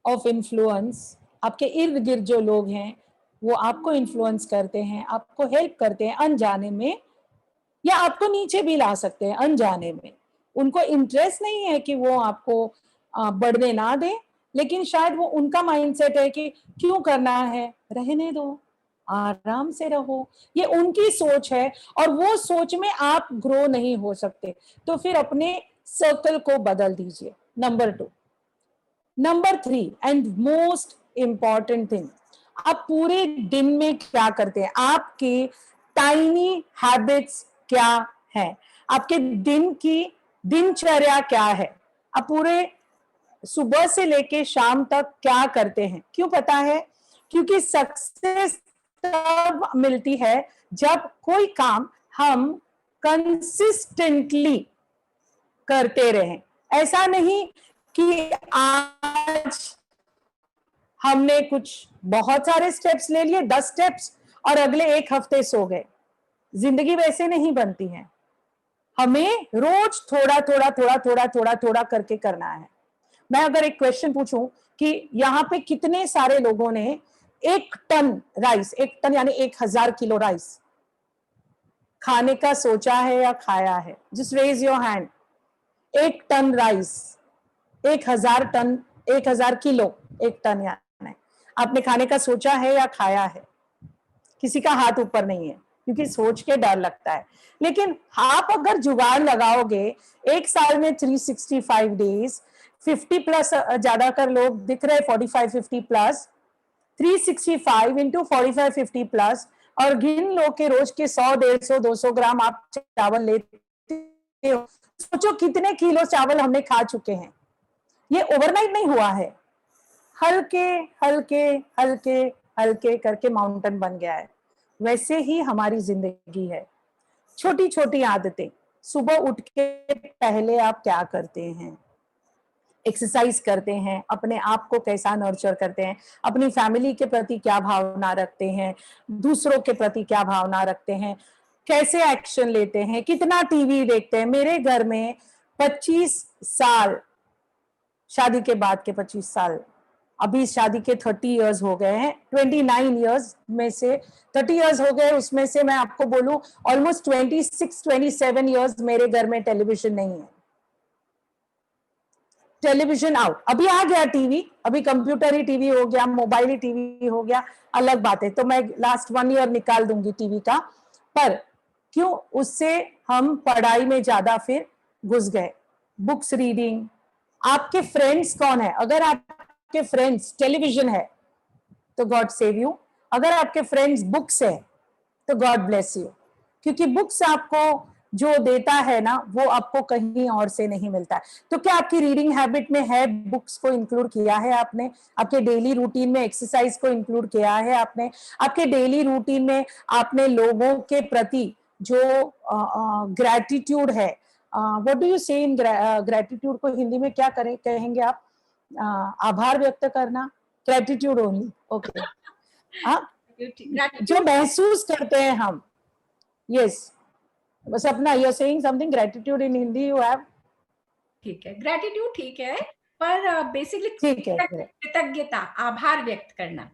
B: of influence, आपके इर्द गिर्द जो लोग हैं वो आपको इन्फ्लुएंस करते हैं, आपको हेल्प करते हैं अनजाने में, या आपको नीचे भी ला सकते हैं अनजाने में। उनको इंटरेस्ट नहीं है कि वो आपको बढ़ने ना दें, लेकिन शायद वो उनका माइंडसेट है कि क्यों करना है, रहने दो, आराम से रहो, ये उनकी सोच है और वो सोच में आप ग्रो नहीं हो सकते। तो फिर अपने सर्कल को बदल दीजिए। Number 2। Number 3 and most important thing, आप पूरे दिन में क्या करते हैं, आपकी टाइनी हैबिट्स क्या है, आपके दिन की दिनचर्या क्या है, आप पूरे सुबह से लेके शाम तक क्या करते हैं। क्यों पता है? क्योंकि सक्सेस तब मिलती है जब कोई काम हम कंसिस्टेंटली करते रहें। ऐसा नहीं कि आज हमने कुछ बहुत सारे स्टेप्स ले लिए, 10 स्टेप्स, और अगले 1 हफ्ते सो गए। जिंदगी वैसे नहीं बनती है, हमें रोज थोड़ा थोड़ा थोड़ा थोड़ा थोड़ा थोड़ा करके करना है। मैं अगर एक क्वेश्चन पूछूं कि यहाँ पे कितने सारे लोगों ने 1 टन राइस, 1 टन यानी 1000 किलो राइस खाने का सोचा है या खाया है? Just raise your hand. 1 ton rice, 1000 kilo, 1 ton यानी आपने खाने का सोचा है या खाया है? किसी का हाथ ऊपर नहीं है क्योंकि सोच के डर लगता है। लेकिन आप अगर जुगाड़ लगाओगे, 1 साल में 365 डेज, 50 प्लस ज्यादातर लोग दिख रहे, 45-50 प्लस, 365 इंटू 45-50 प्लस, और गिन लो के रोज के 100-150-200 ग्राम आप चावल लेते हो। सोचो कितने किलो चावल हमने खा चुके हैं। ये ओवरनाइट नहीं हुआ है, हल्के हल्के हल्के हल्के करके माउंटेन बन गया है। वैसे ही हमारी जिंदगी है। छोटी छोटी आदतें, सुबह उठ के पहले आप क्या करते हैं, एक्सरसाइज करते हैं, अपने आप को कैसा नर्चर करते हैं, अपनी फैमिली के प्रति क्या भावना रखते हैं, दूसरों के प्रति क्या भावना रखते हैं, कैसे एक्शन लेते हैं, कितना टीवी देखते हैं। मेरे घर में 25 साल, शादी के बाद के 25 साल, अभी शादी के 30 इयर्स हो गए हैं, 29 इयर्स में से 30 इयर्स हो गए, उसमें से मैं आपको बोलूं ऑलमोस्ट 26-27 इयर्स मेरे घर में टेलीविजन नहीं है। टेलीविजन आउट, अभी आ गया टीवी, अभी कंप्यूटर ही टीवी हो गया, मोबाइल ही टीवी हो गया, अलग बात है, तो मैं लास्ट 1 ईयर निकाल दूंगी टीवी का। पर क्यों, उससे हम पढ़ाई में ज्यादा फिर घुस गए। बुक्स रीडिंग, आपके फ्रेंड्स कौन है, अगर आपके फ्रेंड्स टेलीविजन है तो गॉड सेव यू, अगर आपके फ्रेंड्स बुक्स है तो गॉड ब्लेस यू, क्योंकि बुक्स आपको जो देता है ना वो आपको कहीं और से नहीं मिलता है। तो क्या आपकी रीडिंग हैबिट में है, बुक्स को इंक्लूड किया है आपने, आपके डेली रूटीन में एक्सरसाइज को इंक्लूड किया है आपने, आपके डेली रूटीन में आपने लोगों के प्रति जो ग्रैटिट्यूड है, व्हाट डू यू से इन ग्रैटिट्यूड को हिंदी में क्या करें, कहेंगे आप, आभार व्यक्त करना, ग्रैटिट्यूड ओनली, ओके, जो महसूस करते हैं हम, यस, बस अपना, you are saying something, gratitude in Hindi you have,
A: ठीक है, ग्रैटिट्यूड ठीक है, पर बेसिकली
B: ठीक है,
A: कृतज्ञता, आभार व्यक्त करना।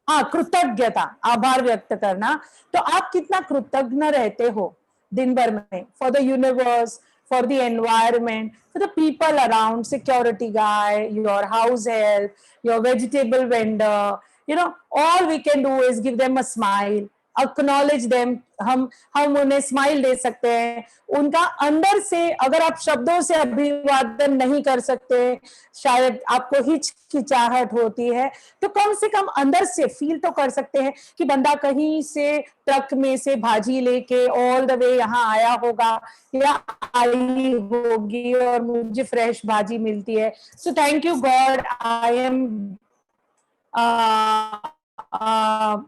B: हाँ, कृतज्ञता, आभार व्यक्त करना। तो आप कितना कृतज्ञ रहते हो दिन भर में, for the universe, for the environment, for the people around, security guy, your house help, your vegetable vendor, you know, all we can do is give them a smile, acknowledge them, हम उन्हें smile दे सकते हैं। उनका अंदर से, अगर आप शब्दों से अभिवादन नहीं कर सकते, शायद आपको हिचकिचाहट होती है, तो कम से कम अंदर से फील तो कर सकते हैं कि बंदा कहीं से ट्रक में से भाजी लेके ऑल द वे यहाँ आया होगा या आई होगी और मुझे फ्रेश भाजी मिलती है। So thank you God, I am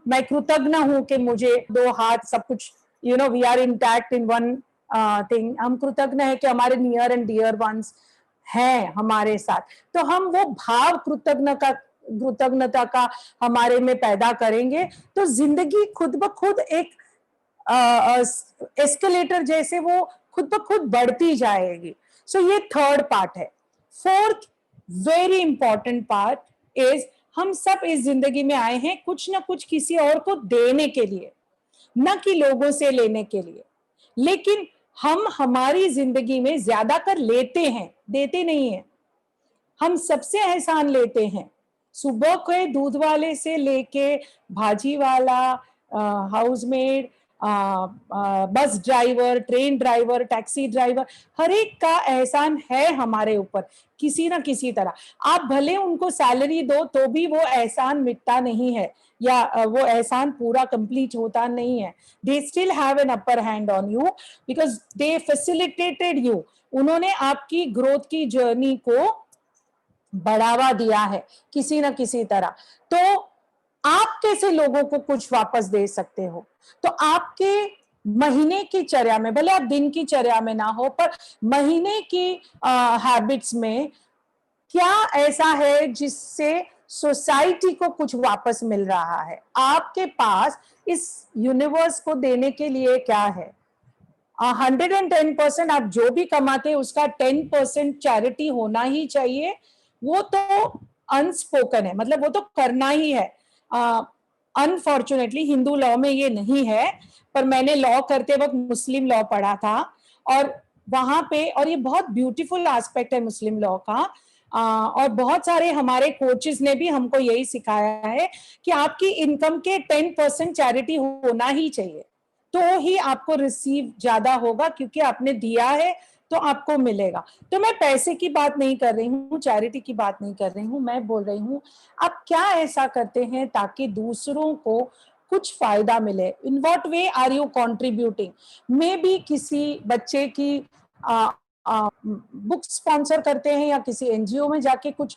B: मैं कृतज्ञ हूं कि मुझे 2 हाथ, सब कुछ, you know, we are intact in one thing. हम कृतज्ञ है कि हमारे नियर एंड डियर वंस हैं हमारे साथ। तो हम वो भाव कृतज्ञता का हमारे में पैदा करेंगे तो जिंदगी खुद ब खुद एक एस्केलेटर जैसे वो खुद ब खुद बढ़ती जाएगी। सो ये थर्ड पार्ट है। Fourth very important part is, हम सब इस जिंदगी में आए हैं कुछ ना कुछ किसी और को देने के लिए, न कि लोगों से लेने के लिए। लेकिन हम हमारी जिंदगी में ज्यादा कर लेते हैं, देते नहीं हैं। हम सबसे एहसान लेते हैं, सुबह के दूध वाले से लेके भाजी वाला, housemaid, bus driver, train driver, taxi driver, हर एक का एहसान है हमारे ऊपर किसी ना किसी तरह। आप भले उनको सैलरी दो तो भी वो एहसान मिटता नहीं है या वो एहसान पूरा कंप्लीट होता नहीं है। They still have an upper hand on you because they facilitated you. उन्होंने आपकी ग्रोथ की जर्नी को बढ़ावा दिया है किसी ना किसी तरह। तो आप कैसे लोगों को कुछ वापस दे सकते हो? तो आपके महीने की चर्या में, भले आप दिन की चर्या में ना हो, पर महीने की हैबिट्स में क्या ऐसा है जिससे सोसाइटी को कुछ वापस मिल रहा है? आपके पास इस यूनिवर्स को देने के लिए क्या है? 110% आप जो भी कमाते हैं उसका 10% चैरिटी होना ही चाहिए। वो तो अनस्पोकन है, मतलब वो तो करना ही है। अनफॉर्चुनेटली हिंदू लॉ में ये नहीं है, पर मैंने लॉ करते वक्त मुस्लिम लॉ पढ़ा था और वहां पे, और ये बहुत ब्यूटीफुल एस्पेक्ट है मुस्लिम लॉ का, और बहुत सारे हमारे कोचेस ने भी हमको यही सिखाया है कि आपकी इनकम के 10% चैरिटी होना ही चाहिए, तो ही आपको रिसीव ज्यादा होगा, क्योंकि आपने दिया है तो आपको मिलेगा। तो मैं पैसे की बात नहीं कर रही हूँ, चैरिटी की बात नहीं कर रही हूँ, मैं बोल रही हूँ आप क्या ऐसा करते हैं ताकि दूसरों को कुछ फायदा मिले। In what way are you contributing? Maybe किसी बच्चे की बुक स्पॉन्सर करते हैं या किसी एनजीओ में जाके कुछ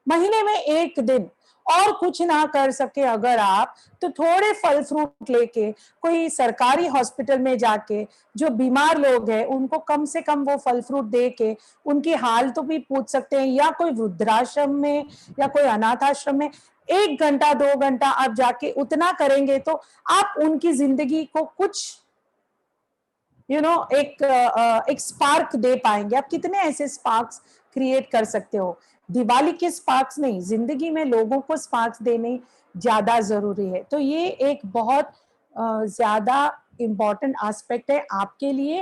B: महीने में 1 दिन और कुछ ना कर सके अगर आप, तो थोड़े फल फ्रूट लेके कोई सरकारी हॉस्पिटल में जाके जो बीमार लोग हैं उनको कम से कम वो फल फ्रूट दे के उनकी हाल तो भी पूछ सकते हैं, या कोई वृद्धाश्रम में या कोई अनाथ आश्रम में 1 घंटा 2 घंटा आप जाके उतना करेंगे तो आप उनकी जिंदगी को कुछ एक स्पार्क दे पाएंगे। आप कितने ऐसे स्पार्क्स क्रिएट कर सकते हो, दिवाली के स्पार्क्स नहीं, जिंदगी में लोगों को स्पार्क्स देने ज्यादा जरूरी है। तो ये एक बहुत ज्यादा इम्पोर्टेंट एस्पेक्ट है आपके लिए।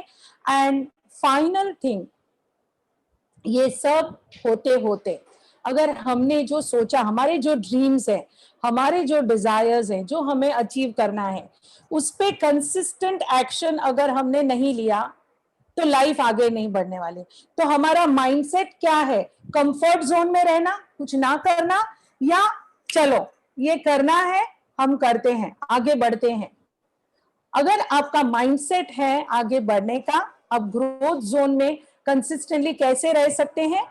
B: एंड फाइनल थिंग, ये सब होते होते अगर हमने जो सोचा, हमारे जो ड्रीम्स हैं, हमारे जो डिजायर्स हैं, जो हमें अचीव करना है, उस पे कंसिस्टेंट एक्शन अगर हमने नहीं लिया तो लाइफ आगे नहीं बढ़ने वाली। तो हमारा माइंडसेट क्या है, कंफर्ट जोन में रहना, कुछ ना करना, या चलो ये करना है हम करते हैं, आगे बढ़ते हैं। अगर आपका माइंडसेट है आगे बढ़ने का, आप ग्रोथ जोन में कंसिस्टेंटली कैसे रह सकते हैं,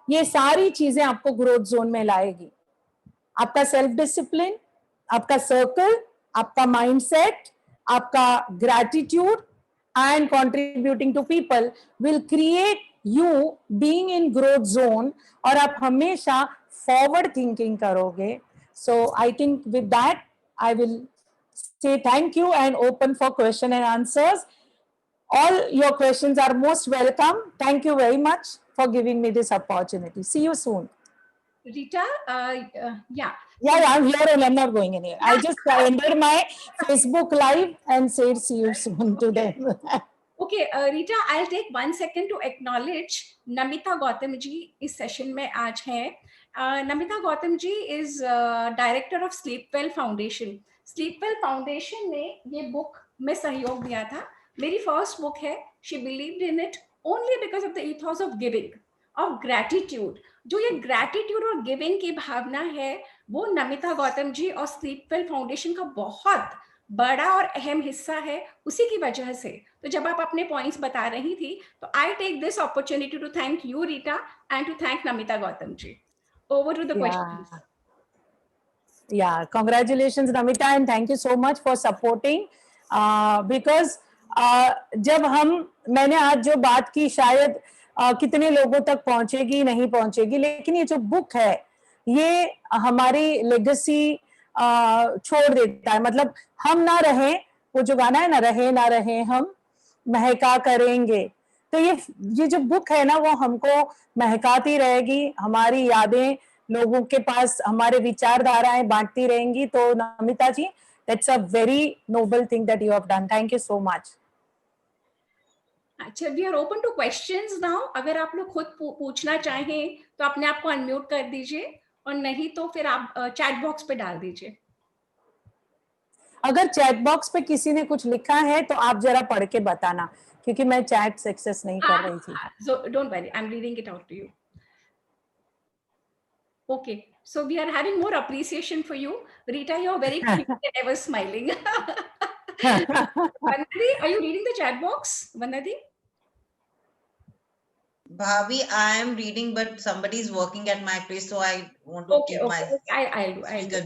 B: ये सारी चीजें आपको ग्रोथ जोन में लाएगी। आपका सेल्फ डिसिप्लिन, आपका सर्कल, आपका माइंडसेट, आपका gratitude and contributing to people will create you being in growth zone, और आप हमेशा forward thinking करोगे। So I think with that I will say thank you and open for question and answers. All your questions are most welcome. Thank you very much for giving me this opportunity. See you soon.
A: Rita,
B: Yeah, I'm here and I'm not going anywhere. I just ended my Facebook live and said see you soon to them.
A: Okay, Rita, I'll take 1 second to acknowledge Namita Gautam ji इस session में आज हैं. Namita Gautam ji is director of Sleepwell Foundation. Sleepwell Foundation ने ये book में सहयोग दिया था. मेरी first book है. She believed in it only because of the ethos of giving, of gratitude. जो ये gratitude और giving की भावना है, वो नमिता गौतम जी और स्लीपवेल फाउंडेशन का बहुत बड़ा और अहम हिस्सा है, उसी की वजह से। तो जब आप अपने पॉइंट्स बता रही थी, तो I take this opportunity to thank you Rita and to thank Namita Gautam ji. Over to the questions.
B: Yeah, congratulations Namita and thank you so much for supporting because जब मैंने आज जो बात की शायद कितने लोगों तक पहुंचेगी नहीं पहुंचेगी, लेकिन ये जो बुक है ये हमारी लेगेसी छोड़ देता है। मतलब हम ना रहें, वो जो गाना है ना, रहे ना रहे हम महका करेंगे, तो ये जो बुक है ना वो हमको महकाती रहेगी, हमारी यादें लोगों के पास, हमारे विचारधाराएं बांटती रहेंगी। तो नमिता जी, that's a very noble thing that you have done. Thank you so much.
A: अच्छा, we are open to questions now. अगर आप लोग खुद पूछना चाहें तो अपने आप को अनम्यूट कर दीजिए, और नहीं तो फिर आप चैट बॉक्स पे डाल दीजिए।
B: अगर चैट बॉक्स पे किसी ने कुछ लिखा है तो आप जरा पढ़ के बताना, क्योंकि मैं चैट सक्सेस नहीं कर रही थी।
A: So don't worry, I'm reading it out to you. Okay, so we are having more appreciation for you. Rita, you're very cute and ever smiling. Vandadi, are you reading the chat box? Vandadi?
C: Bhavi, I am reading, but somebody is working at my place, so I want to keep my
A: I'll do.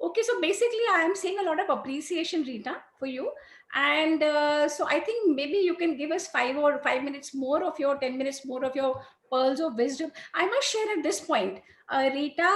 A: Okay, so basically I am seeing a lot of appreciation, Rita, for you. And so I think maybe you can give us 5 minutes more of your 10 minutes more of your pearls of wisdom. I must share at this point, Rita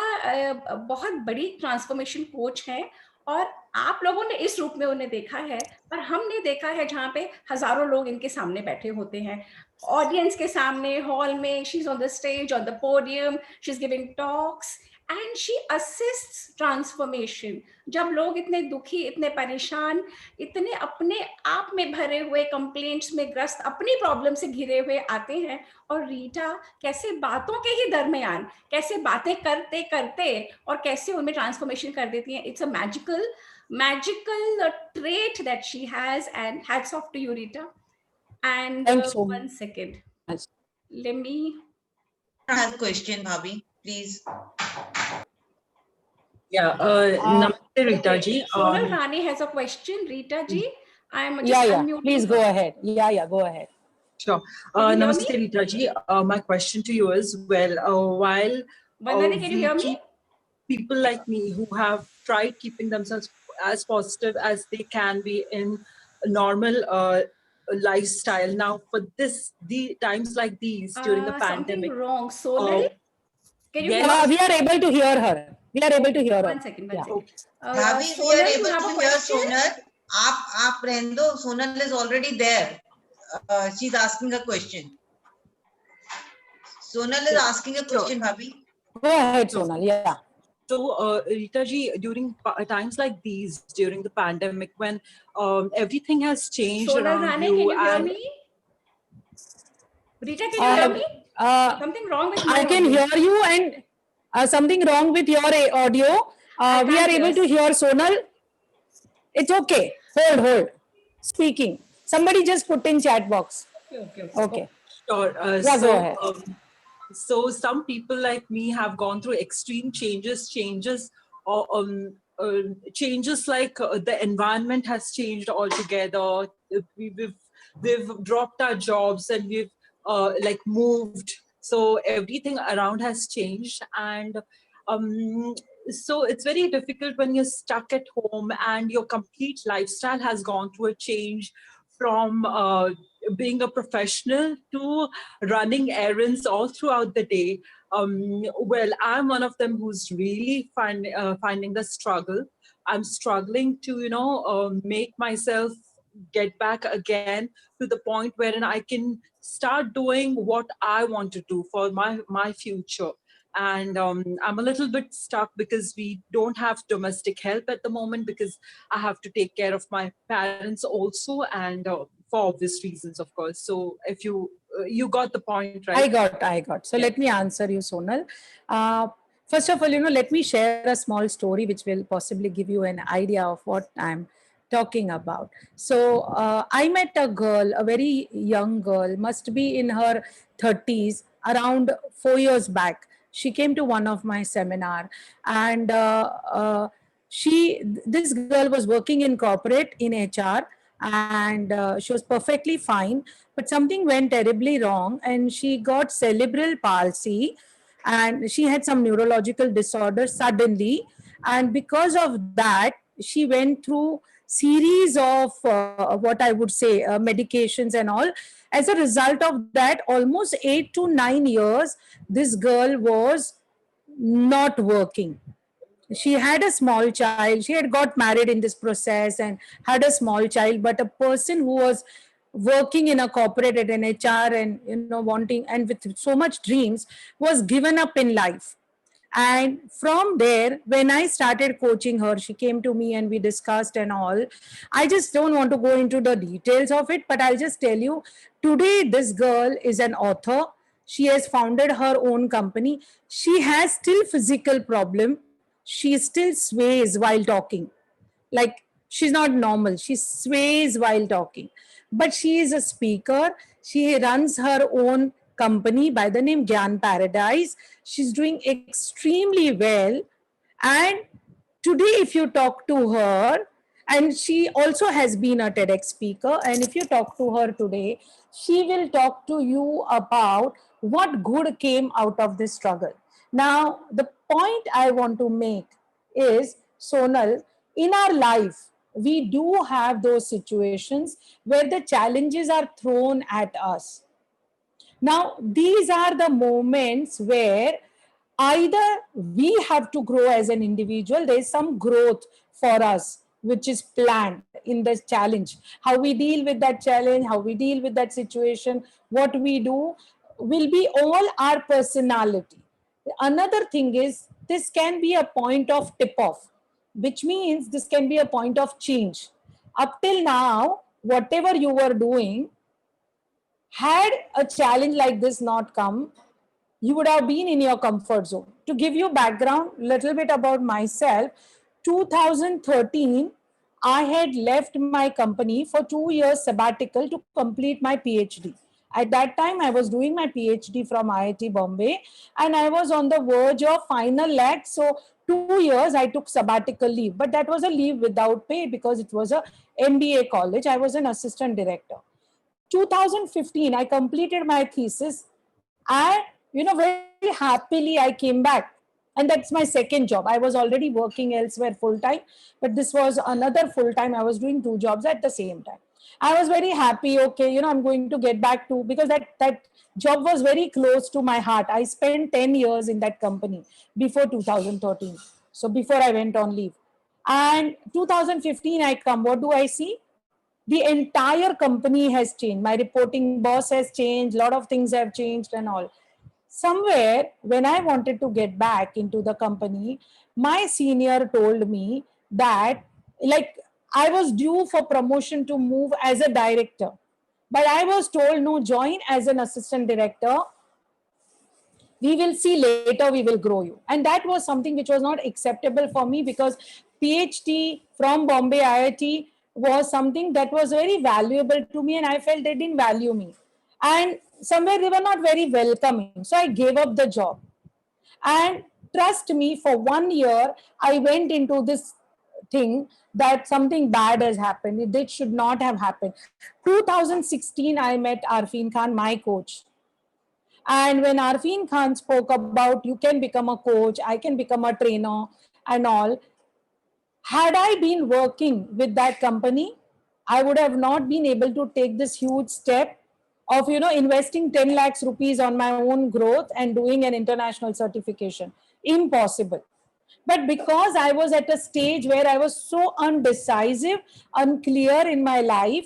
A: बहुत बड़ी transformation coach है, और आप लोगों ने इस रूप में उन्हें देखा है, पर हमने देखा है जहाँ पे हजारों लोग इनके सामने बैठे होते हैं, ऑडियंस के सामने, हॉल में, she is on the stage, on the podium, she is giving talks and she assists transformation. जब लोग इतने दुखी, इतने परेशान, इतने अपने आप में भरे हुए, कंप्लेंट्स में ग्रस्त, अपनी प्रॉब्लम से घिरे हुए आते हैं, और रीटा कैसे बातों के ही दरमियान कैसे बातें करते करते और कैसे उनमें ट्रांसफॉर्मेशन कर देती हैं। It's a magical trait that she has, and hats off to you, Rita. And 1 second, let me.
C: I have a question, Bhavi, please.
D: Yeah, Namaste, Rita ji.
A: Sonal Rani has a question. Rita ji, I am just unmuting.
B: Please go ahead. Yeah, go ahead.
D: Sure. Namaste, Rita ji. My question to you is, well, while
A: Vandana, can you hear me?
D: people like me who have tried keeping themselves as positive as they can be in a normal lifestyle. Now, for the times like these during the
A: Something
D: pandemic,
A: wrong. Sonal, can you hear
D: yes,
A: us?
B: We are able to hear her. We are able to hear her.
A: One second, one
B: Yeah.
A: second.
D: okay.
C: Bhavi, we are
A: Sonal, you
C: able
A: have a
C: to hear
A: question?
C: Sonal. आप रहने दो. Sonal is already there. She's asking a question. Sonal is asking a question, Bhavi.
B: Go ahead,
D: So,
B: Sonal. Yeah.
D: Rita ji, during times like these, during the pandemic, when everything has changed
A: Sonal
D: around
A: Rane, can
D: you,
A: you hear
D: and
A: me? Rita, can you hear me? Something wrong with my
B: I can
A: audio.
B: hear you, and something wrong with your audio.
A: I
B: We are
A: can't hear.
B: able to hear Sonal. It's okay. Hold. Speaking. Somebody just put in chat box.
A: Okay.
B: Okay.
D: sure,
B: Yeah, go ahead.
D: so some people like me have gone through extreme changes, or changes like the environment has changed altogether. We've dropped our jobs and we've like moved. So everything around has changed, and um, so it's very difficult when you're stuck at home and your complete lifestyle has gone through a change from being a professional to running errands all throughout the day. Well, I'm one of them who's really finding the struggle. I'm struggling to, make myself get back again to the point wherein I can start doing what I want to do for my future. And I'm a little bit stuck because we don't have domestic help at the moment, because I have to take care of my parents also, and for obvious reasons, of course. So if you got the point, right?
B: I got. So
D: Yeah.
B: let me answer you, Sonal. First of all, let me share a small story which will possibly give you an idea of what I'm talking about. So I met a girl, a very young girl, must be in her 30s, around 4 years back. She came to one of my seminar, and this girl was working in corporate in HR, and she was perfectly fine, but something went terribly wrong and she got cerebral palsy, and she had some neurological disorder suddenly, and because of that she went through series of what I would say medications and all. As a result of that, almost 8 to 9 years this girl was not working. She had a small child, she had got married in this process and had a small child, but a person who was working in a corporate at an HR and wanting and with so much dreams was given up in life. And from there, when I started coaching her, she came to me and we discussed and all. I just don't want to go into the details of it, but I'll just tell you, today this girl is an author. She has founded her own company. She has still physical problem. She still sways while talking. Like, she's not normal. She sways while talking. But she is a speaker. She runs her own company by the name Gyan Paradise. She's doing extremely well. And today, if you talk to her, and she also has been a TEDx speaker, and if you talk to her today, she will talk to you about what good came out of this struggle. Now, the point I want to make is, Sonal, in our life, we do have those situations where the challenges are thrown at us. Now, these are the moments where either we have to grow as an individual, there is some growth for us, which is planned in this challenge. How we deal with that challenge, how we deal with that situation, what we do will be all our personality. Another thing is, this can be a point of tip off, which means this can be a point of change. Up till now, whatever you were doing, had a challenge like this not come, you would have been in your comfort zone. To give you background, little bit about myself, 2013, I had left my company for 2 years sabbatical to complete my PhD. At that time, I was doing my PhD from IIT Bombay, and I was on the verge of final leg. So 2 years I took sabbatical leave, but that was a leave without pay because it was a MBA college. I was an assistant director. 2015, I completed my thesis, and very happily I came back. And that's my second job. I was already working elsewhere full time, but this was another full time. I was doing 2 jobs at the same time. I was very happy. Okay, you know, I'm going to get back to, because that job was very close to my heart. I spent 10 years in that company before 2013. So before I went on leave. And 2015, I come. What do I see? The entire company has changed. My reporting boss has changed. A lot of things have changed and all. Somewhere, when I wanted to get back into the company, my senior told me that, like, I was due for promotion to move as a director. But I was told, no, join as an assistant director. We will see later, we will grow you. And that was something which was not acceptable for me, because PhD from Bombay IIT was something that was very valuable to me, and I felt they didn't value me. And somewhere they were not very welcoming. So I gave up the job. And trust me, for 1 year, I went into this thing that something bad has happened. It should not have happened. 2016, I met Arfin Khan, my coach. And when Arfin Khan spoke about you can become a coach, I can become a trainer and all, had I been working with that company, I would have not been able to take this huge step of, you know, investing 10 lakhs rupees on my own growth and doing an international certification. Impossible. But because I was at a stage where I was so undecisive, unclear in my life,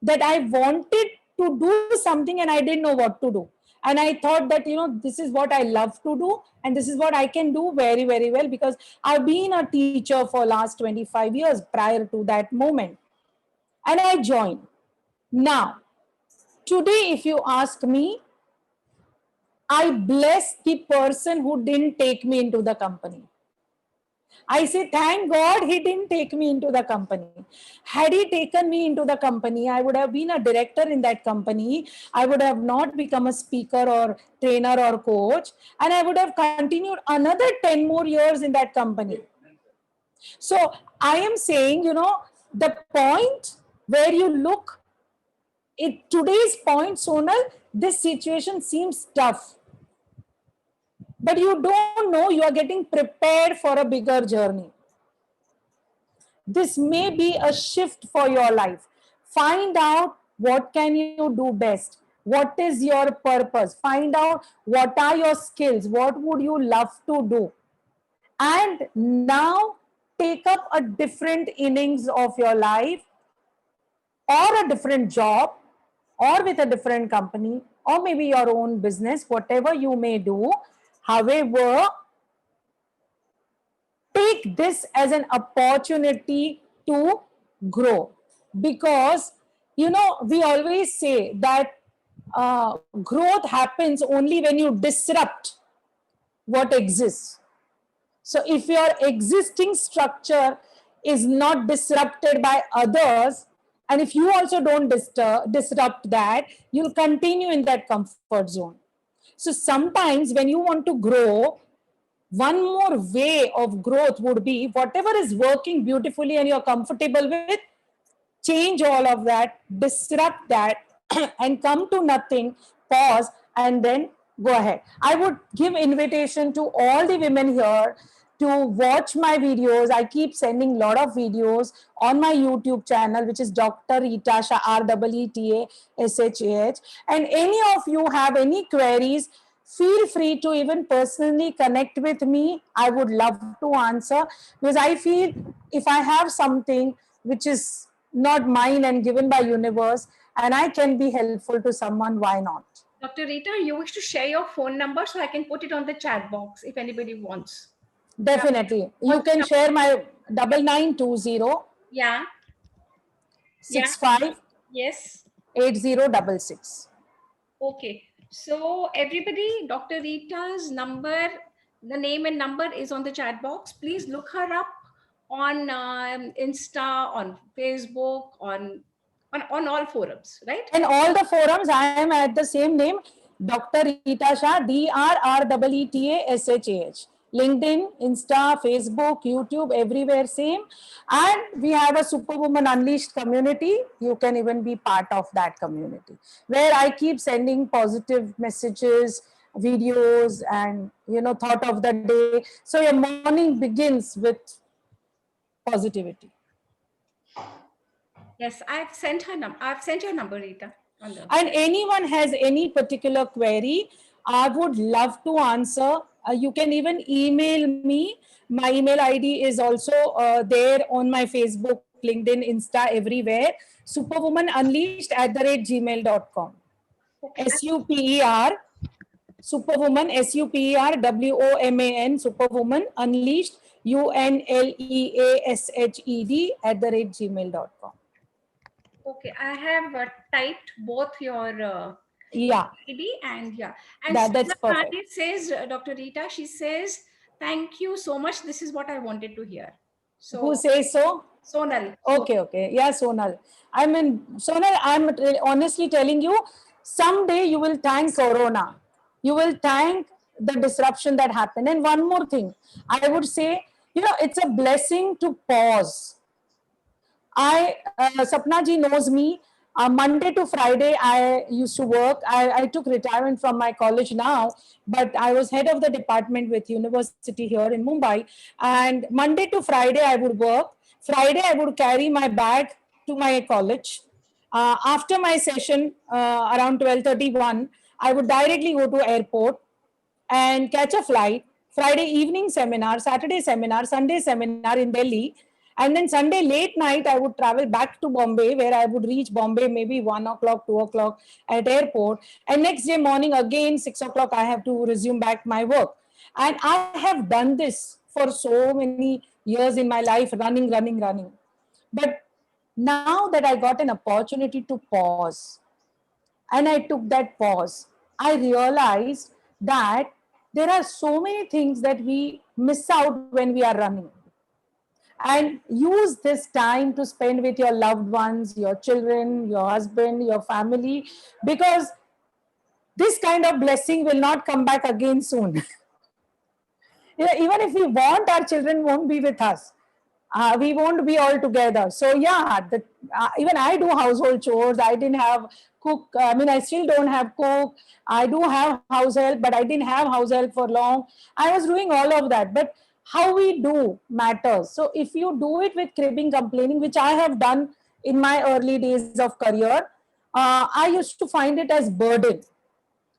B: that I wanted to do something and I didn't know what to do. And I thought that, you know, this is what I love to do and this is what I can do very, very well, because I've been a teacher for last 25 years prior to that moment. And I joined. Now, today, if you ask me, I bless the person who didn't take me into the company. I say, thank God he didn't take me into the company. Had he taken me into the company, I would have been a director in that company. I would have not become a speaker or trainer or coach. And I would have continued another 10 more years in that company. So I am saying, you know, the point where you look, today's point, Sonal, this situation seems tough. But you don't know, you are getting prepared for a bigger journey. This may be a shift for your life. Find out what can you do best. What is your purpose? Find out what are your skills. What would you love to do? And now take up a different innings of your life, or a different job, or with a different company, or maybe your own business, whatever you may do. However, take this as an opportunity to grow, because, you know, we always say that growth happens only when you disrupt what exists. So if your existing structure is not disrupted by others, and if you also don't disrupt that, you'll continue in that comfort zone. So sometimes when you want to grow, one more way of growth would be whatever is working beautifully and you're comfortable with, change all of that, disrupt that, and come to nothing, pause, and then go ahead. I would give invitation to all the women here to watch my videos. I keep sending a lot of videos on my YouTube channel, which is Dr. Rita Shah, REETASHAH. And any of you have any queries, feel free to even personally connect with me. I would love to answer, because I feel if I have something which is not mine and given by universe, and I can be helpful to someone, why not?
A: Dr. Rita, you wish to share your phone number so I can put it on the chat box if anybody wants.
B: Definitely. You can share my 9920
A: Yeah.
B: 65
A: Yes.
B: 8066.
A: Okay. So everybody, Dr. Rita's number, the name and number is on the chat box. Please look her up on Insta, on Facebook, on all forums, right?
B: And all the forums, I am at the same name, Dr. Rita Shah, DRREETASHAH. LinkedIn, Insta, Facebook, YouTube, everywhere same. And we have a Superwoman Unleashed community. You can even be part of that community, where I keep sending positive messages, videos and, you know, thought of the day. So your morning begins with positivity.
A: Yes, I've sent her I've sent your number, Rita.
B: And anyone has any particular query, I would love to answer. You can even email me. My email ID is also there on my Facebook, LinkedIn, Insta, everywhere. superwomanunleashed@gmail.com.
A: Okay.
B: SUPER, Superwoman, SUPERWOMAN, Superwoman Unleashed, UNLEASHED @gmail.com.
A: Okay, I have typed both your
B: Yeah,
A: ID and yeah. And
B: that's
A: Sona
B: perfect.
A: Pandit says, Dr. Rita, she says, thank you so much. This is what I wanted to hear.
B: Who
A: So
B: says so?
A: Sonal.
B: Okay, okay. Yeah, Sonal. I mean, Sonal, I'm honestly telling you, someday you will thank Corona. You will thank the disruption that happened. And one more thing, I would say, you know, it's a blessing to pause. Sapna ji knows me. Monday to Friday, I used to work. I took retirement from my college now, but I was head of the department with university here in Mumbai. And Monday to Friday, I would work. Friday, I would carry my bag to my college. After my session, around 12:31, I would directly go to airport and catch a flight. Friday evening seminar, Saturday seminar, Sunday seminar in Delhi. And then Sunday late night, I would travel back to Bombay, where I would reach Bombay maybe 1 o'clock, 2 o'clock at airport. And next day morning, again, 6 o'clock, I have to resume back my work. And I have done this for so many years in my life, running. But now that I got an opportunity to pause, and I took that pause, I realized that there are so many things that we miss out when we are running. And use this time to spend with your loved ones, your children, your husband, your family, because this kind of blessing will not come back again soon. You know, even if we want, our children won't be with us. We won't be all together. So yeah, even I do household chores. I didn't have cook. I mean, I still don't have cook. I do have house help, but I didn't have house help for long. I was doing all of that. But how we do matters. So if you do it with cribbing, complaining, which I have done in my early days of career, I used to find it as burden.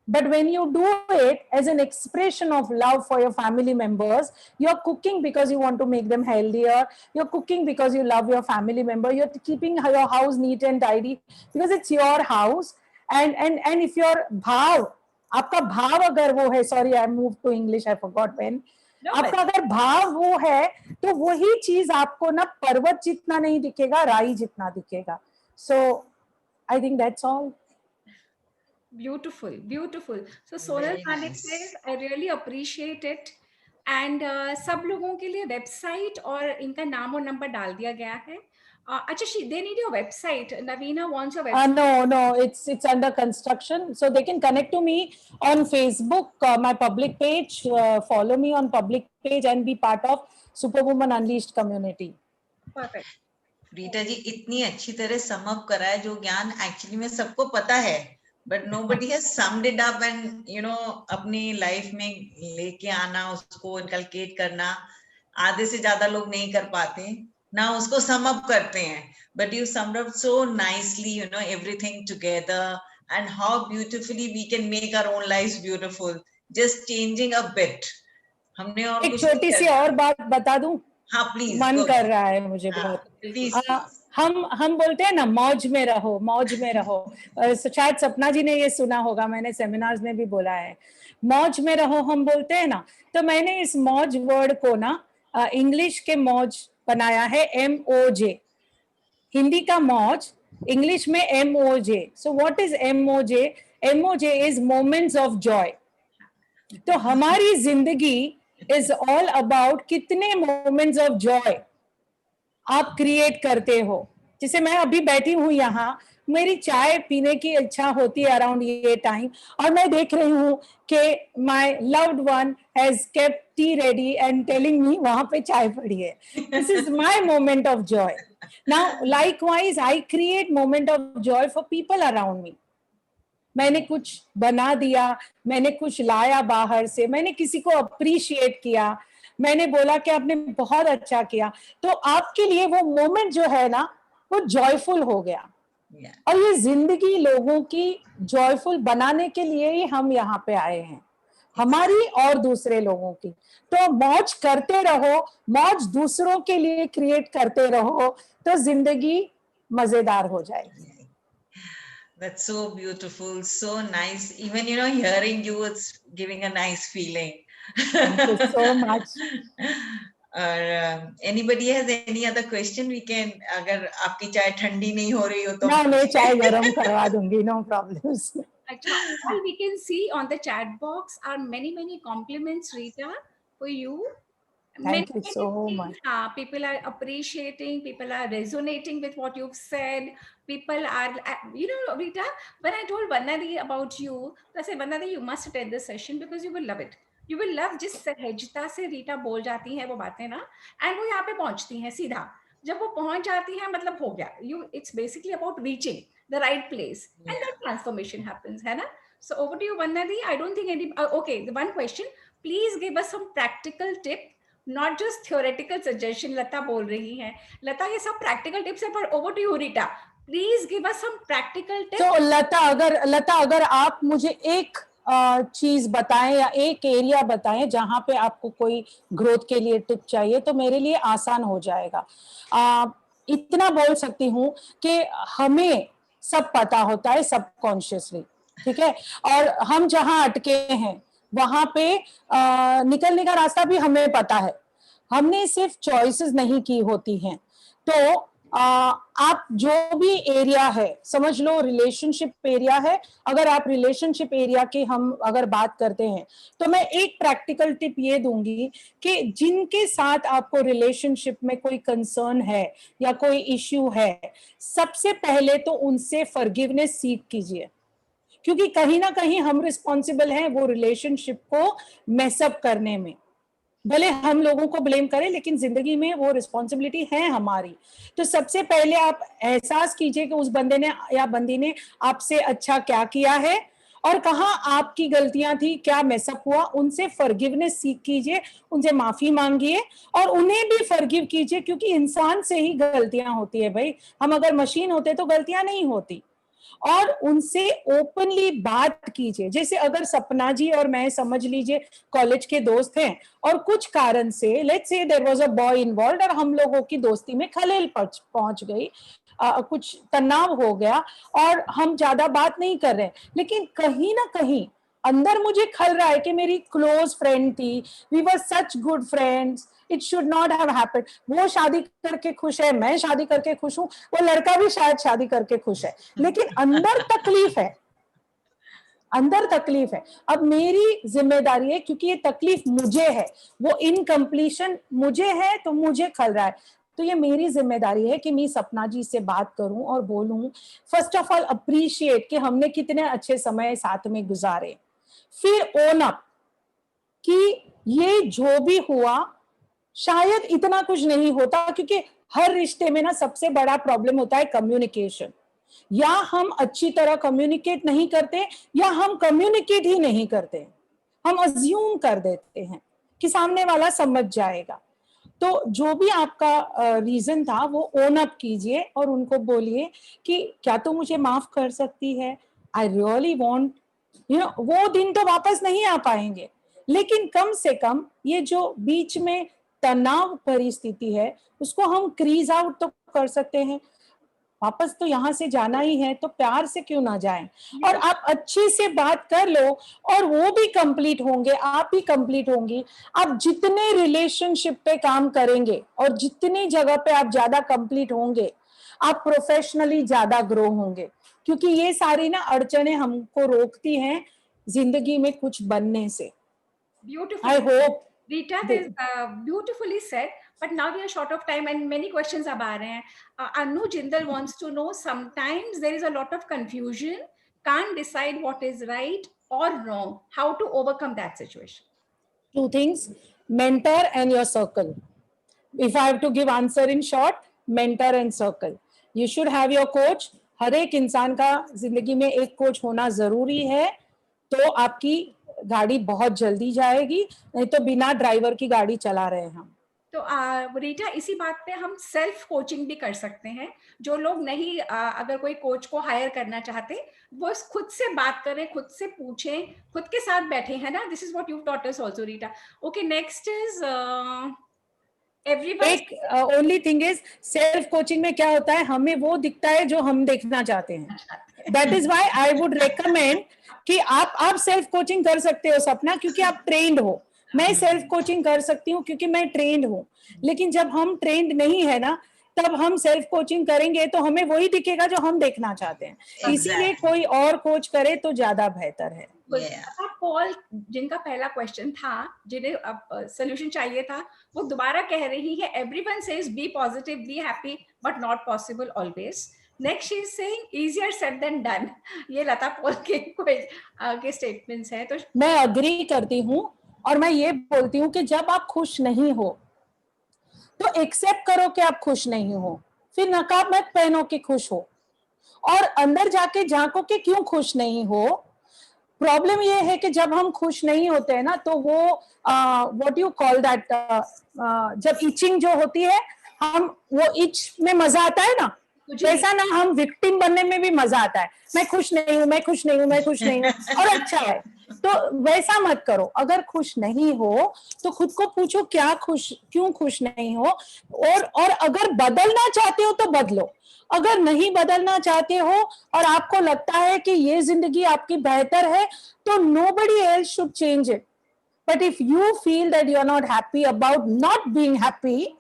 B: But when you do it as an expression of love for your family members, you're cooking because you want to make them healthier. You're cooking because you love your family member. You're keeping your house neat and tidy because it's your house. And if your bhav, आपका भाव अगर वो है, sorry, I moved to English, I forgot when.
A: No,
B: आपका अगर भाव वो है, तो वही चीज आपको ना पर्वत जितना नहीं दिखेगा, राई जितना दिखेगा. So I think that's all.
A: Beautiful, beautiful. So Sonal
C: Very
A: Pandit
C: nice.
A: says, I really appreciate it. And सब लोगों के लिए वेबसाइट और इनका नाम और नंबर डाल दिया गया है. अच्छा, they need your website. Navina wants your website.
B: No, it's under construction. So they can connect to me on Facebook, my public page, follow me on public page and be part of Superwoman Unleashed community.
A: Perfect.
C: Rita जी इतनी अच्छी तरह sum up करा है, जो ज्ञान actually में सबको पता है, but nobody has summed it up and you know अपनी लाइफ में लेके आना, उसको इनकलकेट करना, आधे से ज्यादा लोग नहीं कर पाते ना, उसको सम अप करते हैं. But you summed up so nicely, you know, everything together and how beautifully we can make our own lives beautiful, just changing a bit. हमने और
B: एक छोटी सी और बात बता दूं.
C: हाँ प्लीज.
B: मन कर रहा है मुझे बहुत. हम बोलते हैं ना, मौज में रहो, मौज में रहो. शायद सपना जी ने ये सुना होगा, मैंने सेमिनार्स में भी बोला है, मौज में रहो हम बोलते हैं ना. तो मैंने इस मौज वर्ड को ना इंग्लिश के मौज बनाया है, MOJ. हिंदी का मौज, इंग्लिश में MOJ. So what is MOJ? MOJ is moments of Joy. तो हमारी जिंदगी is all about कितने moments of joy आप क्रिएट करते हो. जैसे मैं अभी बैठी हूँ यहाँ, मेरी चाय पीने की इच्छा होती है अराउंड ये टाइम, और मैं देख रही हूँ कि my loved one has kept T ready and telling me वहां पे चाय पड़ी है. This is my moment of Joy. Now likewise I create moment of Joy for people around me. मैंने कुछ बना दिया, मैंने कुछ लाया बाहर से, मैंने किसी को अप्रिशिएट किया, मैंने बोला कि आपने बहुत अच्छा किया, तो आपके लिए वो मोमेंट जो है ना वो जॉयफुल हो गया।
C: Yeah.
B: और ये जिंदगी लोगों की जॉयफुल बनाने के लिए ही हम यहाँ पे आए हैं, हमारी और दूसरे लोगों की। तो मौज करते रहो, मौज दूसरों के लिए क्रिएट करते रहो, तो जिंदगी मजेदार हो जाएगी।
C: That's so beautiful, so nice. Even, hearing you, it's giving a nice feeling.
B: Thank you so much.
C: Or anybody has any other question? We can, अगर आपकी चाय ठंडी नहीं हो रही हो तो
B: मैं चाय गरम करवा दूंगी, no problems.
A: Actually, all we can see on the chat box are many compliments, Rita, for you.
B: Thank you so much.
A: People are appreciating, people are resonating with what you've said. People are, Rita, when I told Vandana about you, I said, Vandana, you must attend this session because you will love it. You will love जिस सहजता से रीटा बोल जाती है वो बातें ना, and वो यहाँ पे पहुंचती हैं सीधा। जब वो पहुंच जाती है मतलब हो गया, it's basically about reaching the right place, and that transformation happens, है ना? So over to you, Vandana. I don't think okay, the one question, please give us some practical tip, not just theoretical suggestion. Lata बोल रही हैं, लता ये सब practical tips है, पर over to you, Rita. Please give us some practical tips.
B: तो लता अगर आप मुझे एक चीज बताएं या एक एरिया बताएं जहां पे आपको कोई ग्रोथ के लिए टिप चाहिए तो मेरे लिए आसान हो जाएगा। इतना बोल सकती हूँ कि हमें सब पता होता है सबकॉन्शियसली, ठीक है, और हम जहां अटके हैं वहां पे निकलने का रास्ता भी हमें पता है, हमने सिर्फ चॉइसेस नहीं की होती हैं। तो आप जो भी एरिया है, समझ लो रिलेशनशिप एरिया है, अगर आप रिलेशनशिप एरिया की हम अगर बात करते हैं तो मैं एक प्रैक्टिकल टिप ये दूंगी कि जिनके साथ आपको रिलेशनशिप में कोई कंसर्न है या कोई इश्यू है, सबसे पहले तो उनसे फॉरगिवनेस सीख कीजिए, क्योंकि कहीं ना कहीं हम रिस्पॉन्सिबल हैं वो रिलेशनशिप को मेसअप करने में। भले हम लोगों को ब्लेम करें लेकिन जिंदगी में वो रिस्पॉन्सिबिलिटी है हमारी। तो सबसे पहले आप एहसास कीजिए कि उस बंदे ने या बंदी ने आपसे अच्छा क्या किया है और कहाँ आपकी गलतियां थी, क्या मेसअप हुआ, उनसे फॉरगिवनेस सीख कीजिए, उनसे माफी मांगिए और उन्हें भी फॉरगिव कीजिए, क्योंकि इंसान से ही गलतियां होती है भाई, हम अगर मशीन होते तो गलतियां नहीं होती। और उनसे ओपनली बात कीजिए। जैसे अगर सपना जी और मैं समझ लीजिए कॉलेज के दोस्त हैं और कुछ कारण से let's say there was a boy involved और हम लोगों की दोस्ती में खलेल पहुंच गई, कुछ तनाव हो गया और हम ज्यादा बात नहीं कर रहे, लेकिन कहीं ना कहीं अंदर मुझे खल रहा है कि मेरी क्लोज फ्रेंड थी, we were such good friends, it should not have happened. वो शादी करके खुश है, मैं शादी करके खुश हूं, वो लड़का भी शायद शादी करके खुश है, लेकिन अंदर तकलीफ है, अंदर तकलीफ है। अब मेरी जिम्मेदारी है, क्योंकि ये तकलीफ मुझे है, वो इनकम्प्लीशन मुझे है, तो मुझे खल रहा है, तो ये मेरी जिम्मेदारी है कि मैं सपना जी से बात करूं और बोलूं, फर्स्ट ऑफ ऑल अप्रिशिएट कि हमने कितने अच्छे समय साथ में गुजारे, फिर ओन अप कि ये जो भी हुआ शायद इतना कुछ नहीं होता, क्योंकि हर रिश्ते में ना सबसे बड़ा प्रॉब्लम होता है कम्युनिकेशन। या हम अच्छी तरह कम्युनिकेट नहीं करते या हम कम्युनिकेट ही नहीं करते, हम अज्यूम कर देते हैं कि सामने वाला समझ जाएगा। तो जो भी आपका रीजन था वो ओन अप कीजिए और उनको बोलिए कि क्या तो मुझे माफ कर सकती है, आई रियली वांट, वो दिन तो वापस नहीं आ पाएंगे, लेकिन कम से कम ये जो बीच में तनाव परिस्थिति है उसको हम क्रीज आउट तो कर सकते हैं। वापस तो यहाँ से जाना ही है तो प्यार से क्यों ना जाएं, और आप अच्छे से बात कर लो और वो भी कंप्लीट होंगे, आप भी कंप्लीट होंगी। आप जितने रिलेशनशिप पे काम करेंगे और जितनी जगह पे आप ज्यादा कंप्लीट होंगे, आप प्रोफेशनली ज्यादा ग्रो होंगे, क्योंकि ये सारी ना अड़चने हमको रोकती हैं जिंदगी में कुछ बनने से।
A: Beautiful.
B: I hope
A: Rita, this beautifully said. But now we are short of time and many questions are aa rahe hain. Anu Jindal wants to know, sometimes there is a lot of confusion, can't decide what is right or wrong. How to overcome that situation?
B: two things: mentor and your circle. If I have to give answer in short, mentor and circle. You should have your coach, हर एक इंसान का जिंदगी में एक coach होना जरूरी है, तो आपकी गाड़ी बहुत जल्दी जाएगी, नहीं तो बिना ड्राइवर की गाड़ी चला रहे हैं हम।
A: तो रीटा, इसी बात पे हम सेल्फ कोचिंग भी कर सकते हैं। जो लोग नहीं अगर कोई कोच को हायर करना चाहते, वो खुद से बात करें, खुद से पूछें, खुद के साथ बैठे, है ना। This is what you taught us also, Rita. Okay, next is everyone.
B: एक only thing is, self coaching में क्या होता है, हमें वो दिखता है जो हम देखना चाहते हैं। That is why I would recommend कि आप सेल्फ कोचिंग कर सकते हो सपना, क्योंकि आप ट्रेंड हो। मैं सेल्फ कोचिंग कर सकती हूँ क्योंकि मैं ट्रेंड हूँ, लेकिन जब हम ट्रेंड नहीं है ना, तब हम सेल्फ कोचिंग करेंगे तो हमें वही दिखेगा जो हम देखना चाहते हैं। इसीलिए कोई और कोच करे तो ज्यादा बेहतर है।
A: पॉल, जिनका पहला क्वेश्चन था, जिन्हें अब सोल्यूशन चाहिए था, वो दोबारा कह रही है, everyone says be positive, be happy, but not possible always. Next she is saying easier said than done. ये लता पॉल के स्टेटमेंट्स हैं। तो
B: मैं अग्री करती हूँ, और मैं ये बोलती हूँ कि जब आप खुश नहीं हो तो एक्सेप्ट करो कि आप खुश नहीं हो, फिर नकाब मत पहनो कि खुश हो, और अंदर जाके झांको कि क्यों खुश नहीं हो। प्रॉब्लम ये है कि जब हम खुश नहीं होते हैं ना, तो वो व्हाट यू कॉल दैट, जब इचिंग जो होती है, हम वो इच में मजा आता है ना, वैसा ना हम विक्टिम बनने में भी मजा आता है। मैं खुश नहीं हूँ, मैं खुश नहीं हूँ, मैं खुश नहीं हूँ, और अच्छा है। तो वैसा मत करो। अगर खुश नहीं हो तो खुद को पूछो क्यों खुश नहीं हो, और अगर बदलना चाहते हो तो बदलो। अगर नहीं बदलना चाहते हो और आपको लगता है कि ये जिंदगी आपकी बेहतर है, तो nobody else should change it. But if you feel that you are not happy about not being happy,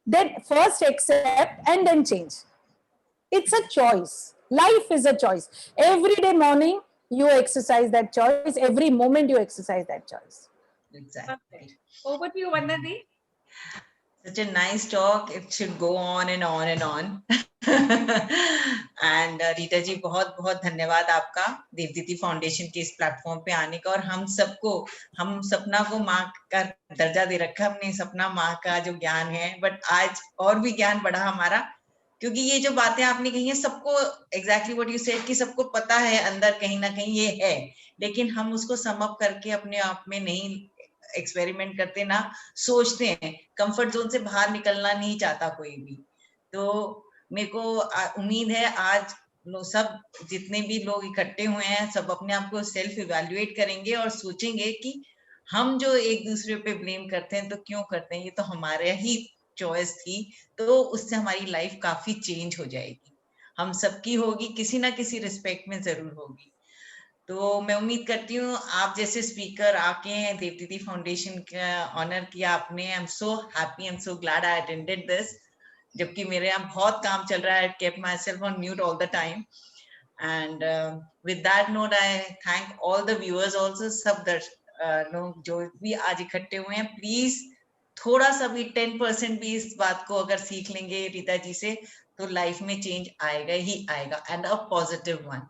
B: then first accept and then change. It's a choice. Life is a choice. Every day morning you exercise that choice. Every moment you exercise that choice.
C: Exactly.
A: over to you, Vandana.
C: Such a nice talk. It should go on and on and on. And Rita जी, बहुत बहुत धन्यवाद आपका Devditi foundation के इस platform पे आने का, और हम सपना को माँ का दर्जा दे रखा हमने। सपना माँ का जो ज्ञान है, बट आज और भी ज्ञान बढ़ा हमारा, क्योंकि ये जो बातें आपने कही हैं, सबको एग्जैक्टली व्हाट यू सेड, कि सबको पता है अंदर कहीं ना कहीं ये है, लेकिन हम उसको सम अप करके अपने आप में नहीं एक्सपेरिमेंट करते, ना सोचते हैं। कंफर्ट जोन से बाहर निकलना नहीं चाहता कोई भी। तो मेरे को उम्मीद है आज सब जितने भी लोग इकट्ठे हुए हैं, सब अपने आप को सेल्फ इवैल्यूएट करेंगे और सोचेंगे कि हम जो एक दूसरे पे ब्लेम करते हैं तो क्यों करते हैं, ये तो हमारा ही चॉइस थी। तो उससे हमारी लाइफ काफी चेंज हो जाएगी, हम सबकी होगी, किसी ना किसी रिस्पेक्ट में जरूर होगी। तो मैं उम्मीद करती हूँ आप जैसे स्पीकर आके देवदीति फाउंडेशन का ऑनर किया आपने। I am so happy, I am so glad I attended this, जबकि मेरे यहाँ बहुत काम चल रहा है। I kept my self on mute all the time. And with that note I thank all the viewers also. सब लोग जो भी आज इकट्ठे हुए हैं, प्लीज थोड़ा सा भी 10% भी इस बात को अगर सीख लेंगे रीता जी से, तो लाइफ में चेंज आएगा ही आएगा, and a positive one.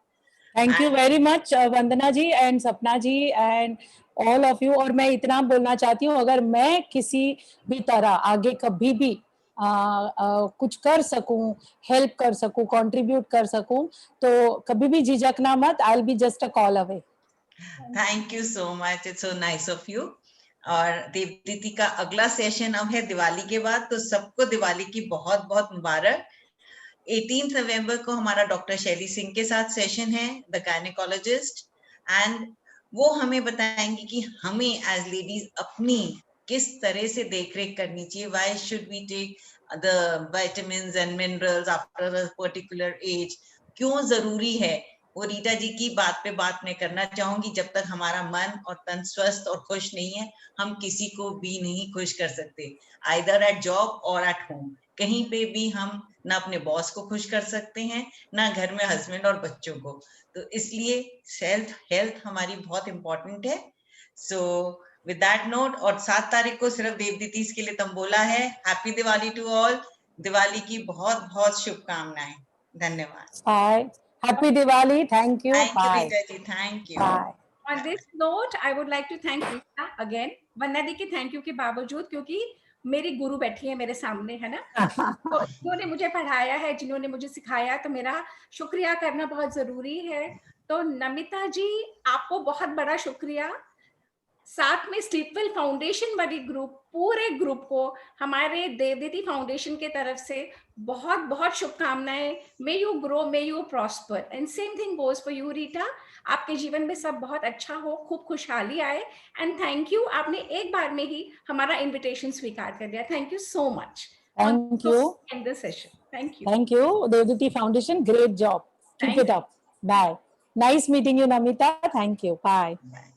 B: Thank you very much Vandana ji and Sapna ji and all of you. और मैं इतना बोलना चाहती हूँ, अगर मैं किसी भी तरह आगे कभी भी कुछ कर सकूं, हेल्प कर सकूं, कंट्रीब्यूट कर सकूं, तो कभी भी झिझकना मत। I will be just a call away.
C: Thank you so much, it's so nice of you. और देवदीति का अगला सेशन अब है दिवाली के बाद, तो सबको दिवाली की बहुत बहुत मुबारक। 18 नवंबर को हमारा डॉक्टर शैली सिंह के साथ सेशन है, द गायनेकोलॉजिस्ट, एंड वो हमें बताएंगे कि हमें एज लेडीज अपनी किस तरह से देखरेख करनी चाहिए। Why should we take the vitamins and minerals after a particular age, क्यों जरूरी है। वो रीटा जी की बात पे बात मैं करना चाहूंगी। जब तक हमारा मन और तन स्वस्थ और खुश नहीं है, हम किसी को भी नहीं खुश कर सकते, आइदर एट जॉब और एट होम। कहीं पे भी हम ना अपने बॉस को खुश कर सकते हैं, ना घर में हस्बैंड और बच्चों को। तो इसलिए सेल्फ हेल्थ हमारी बहुत इंपॉर्टेंट है। सो विद दैट नोट, और 7 तारीख को सिर्फ देवदीति के लिए तंबोला है। Happy Diwali to all. Diwali की बहुत बहुत शुभकामनाएं। धन्यवाद।
B: Bye, happy Diwali. Thank you,
C: thank you
B: bye
C: Rita ji, thank you.
B: Bye.
A: On this note, I would like to thank Rita again, वंदना दी की थैंक यू के बावजूद, क्योंकि मेरी गुरु बैठी है मेरे सामने, है ना? तो जिन्होंने मुझे पढ़ाया है, जिन्होंने मुझे सिखाया, तो मेरा शुक्रिया करना बहुत ज़रूरी है। तो नमिता जी, आपको बहुत बड़ा शुक्रिया। साथ में स्लीपवेल फाउंडेशन वाली ग्रुप, पूरे ग्रुप को हमारे देवदीति फाउंडेशन के तरफ से बहुत बहुत शुभकामनाएं। May you grow, may you prosper, and same thing goes for you Rita. आपके जीवन में सब बहुत अच्छा हो, खूब खुशहाली आए। एंड थैंक यू, आपने एक बार में ही हमारा इनविटेशन स्वीकार कर लिया। Thank you so much.
B: Thank you.
A: End the session. Thank you.
B: Thank you, Devduti Foundation. Great job. Keep
A: Thank
B: it up. Bye. Nice meeting you, Namita. Thank you. Bye.
C: Bye.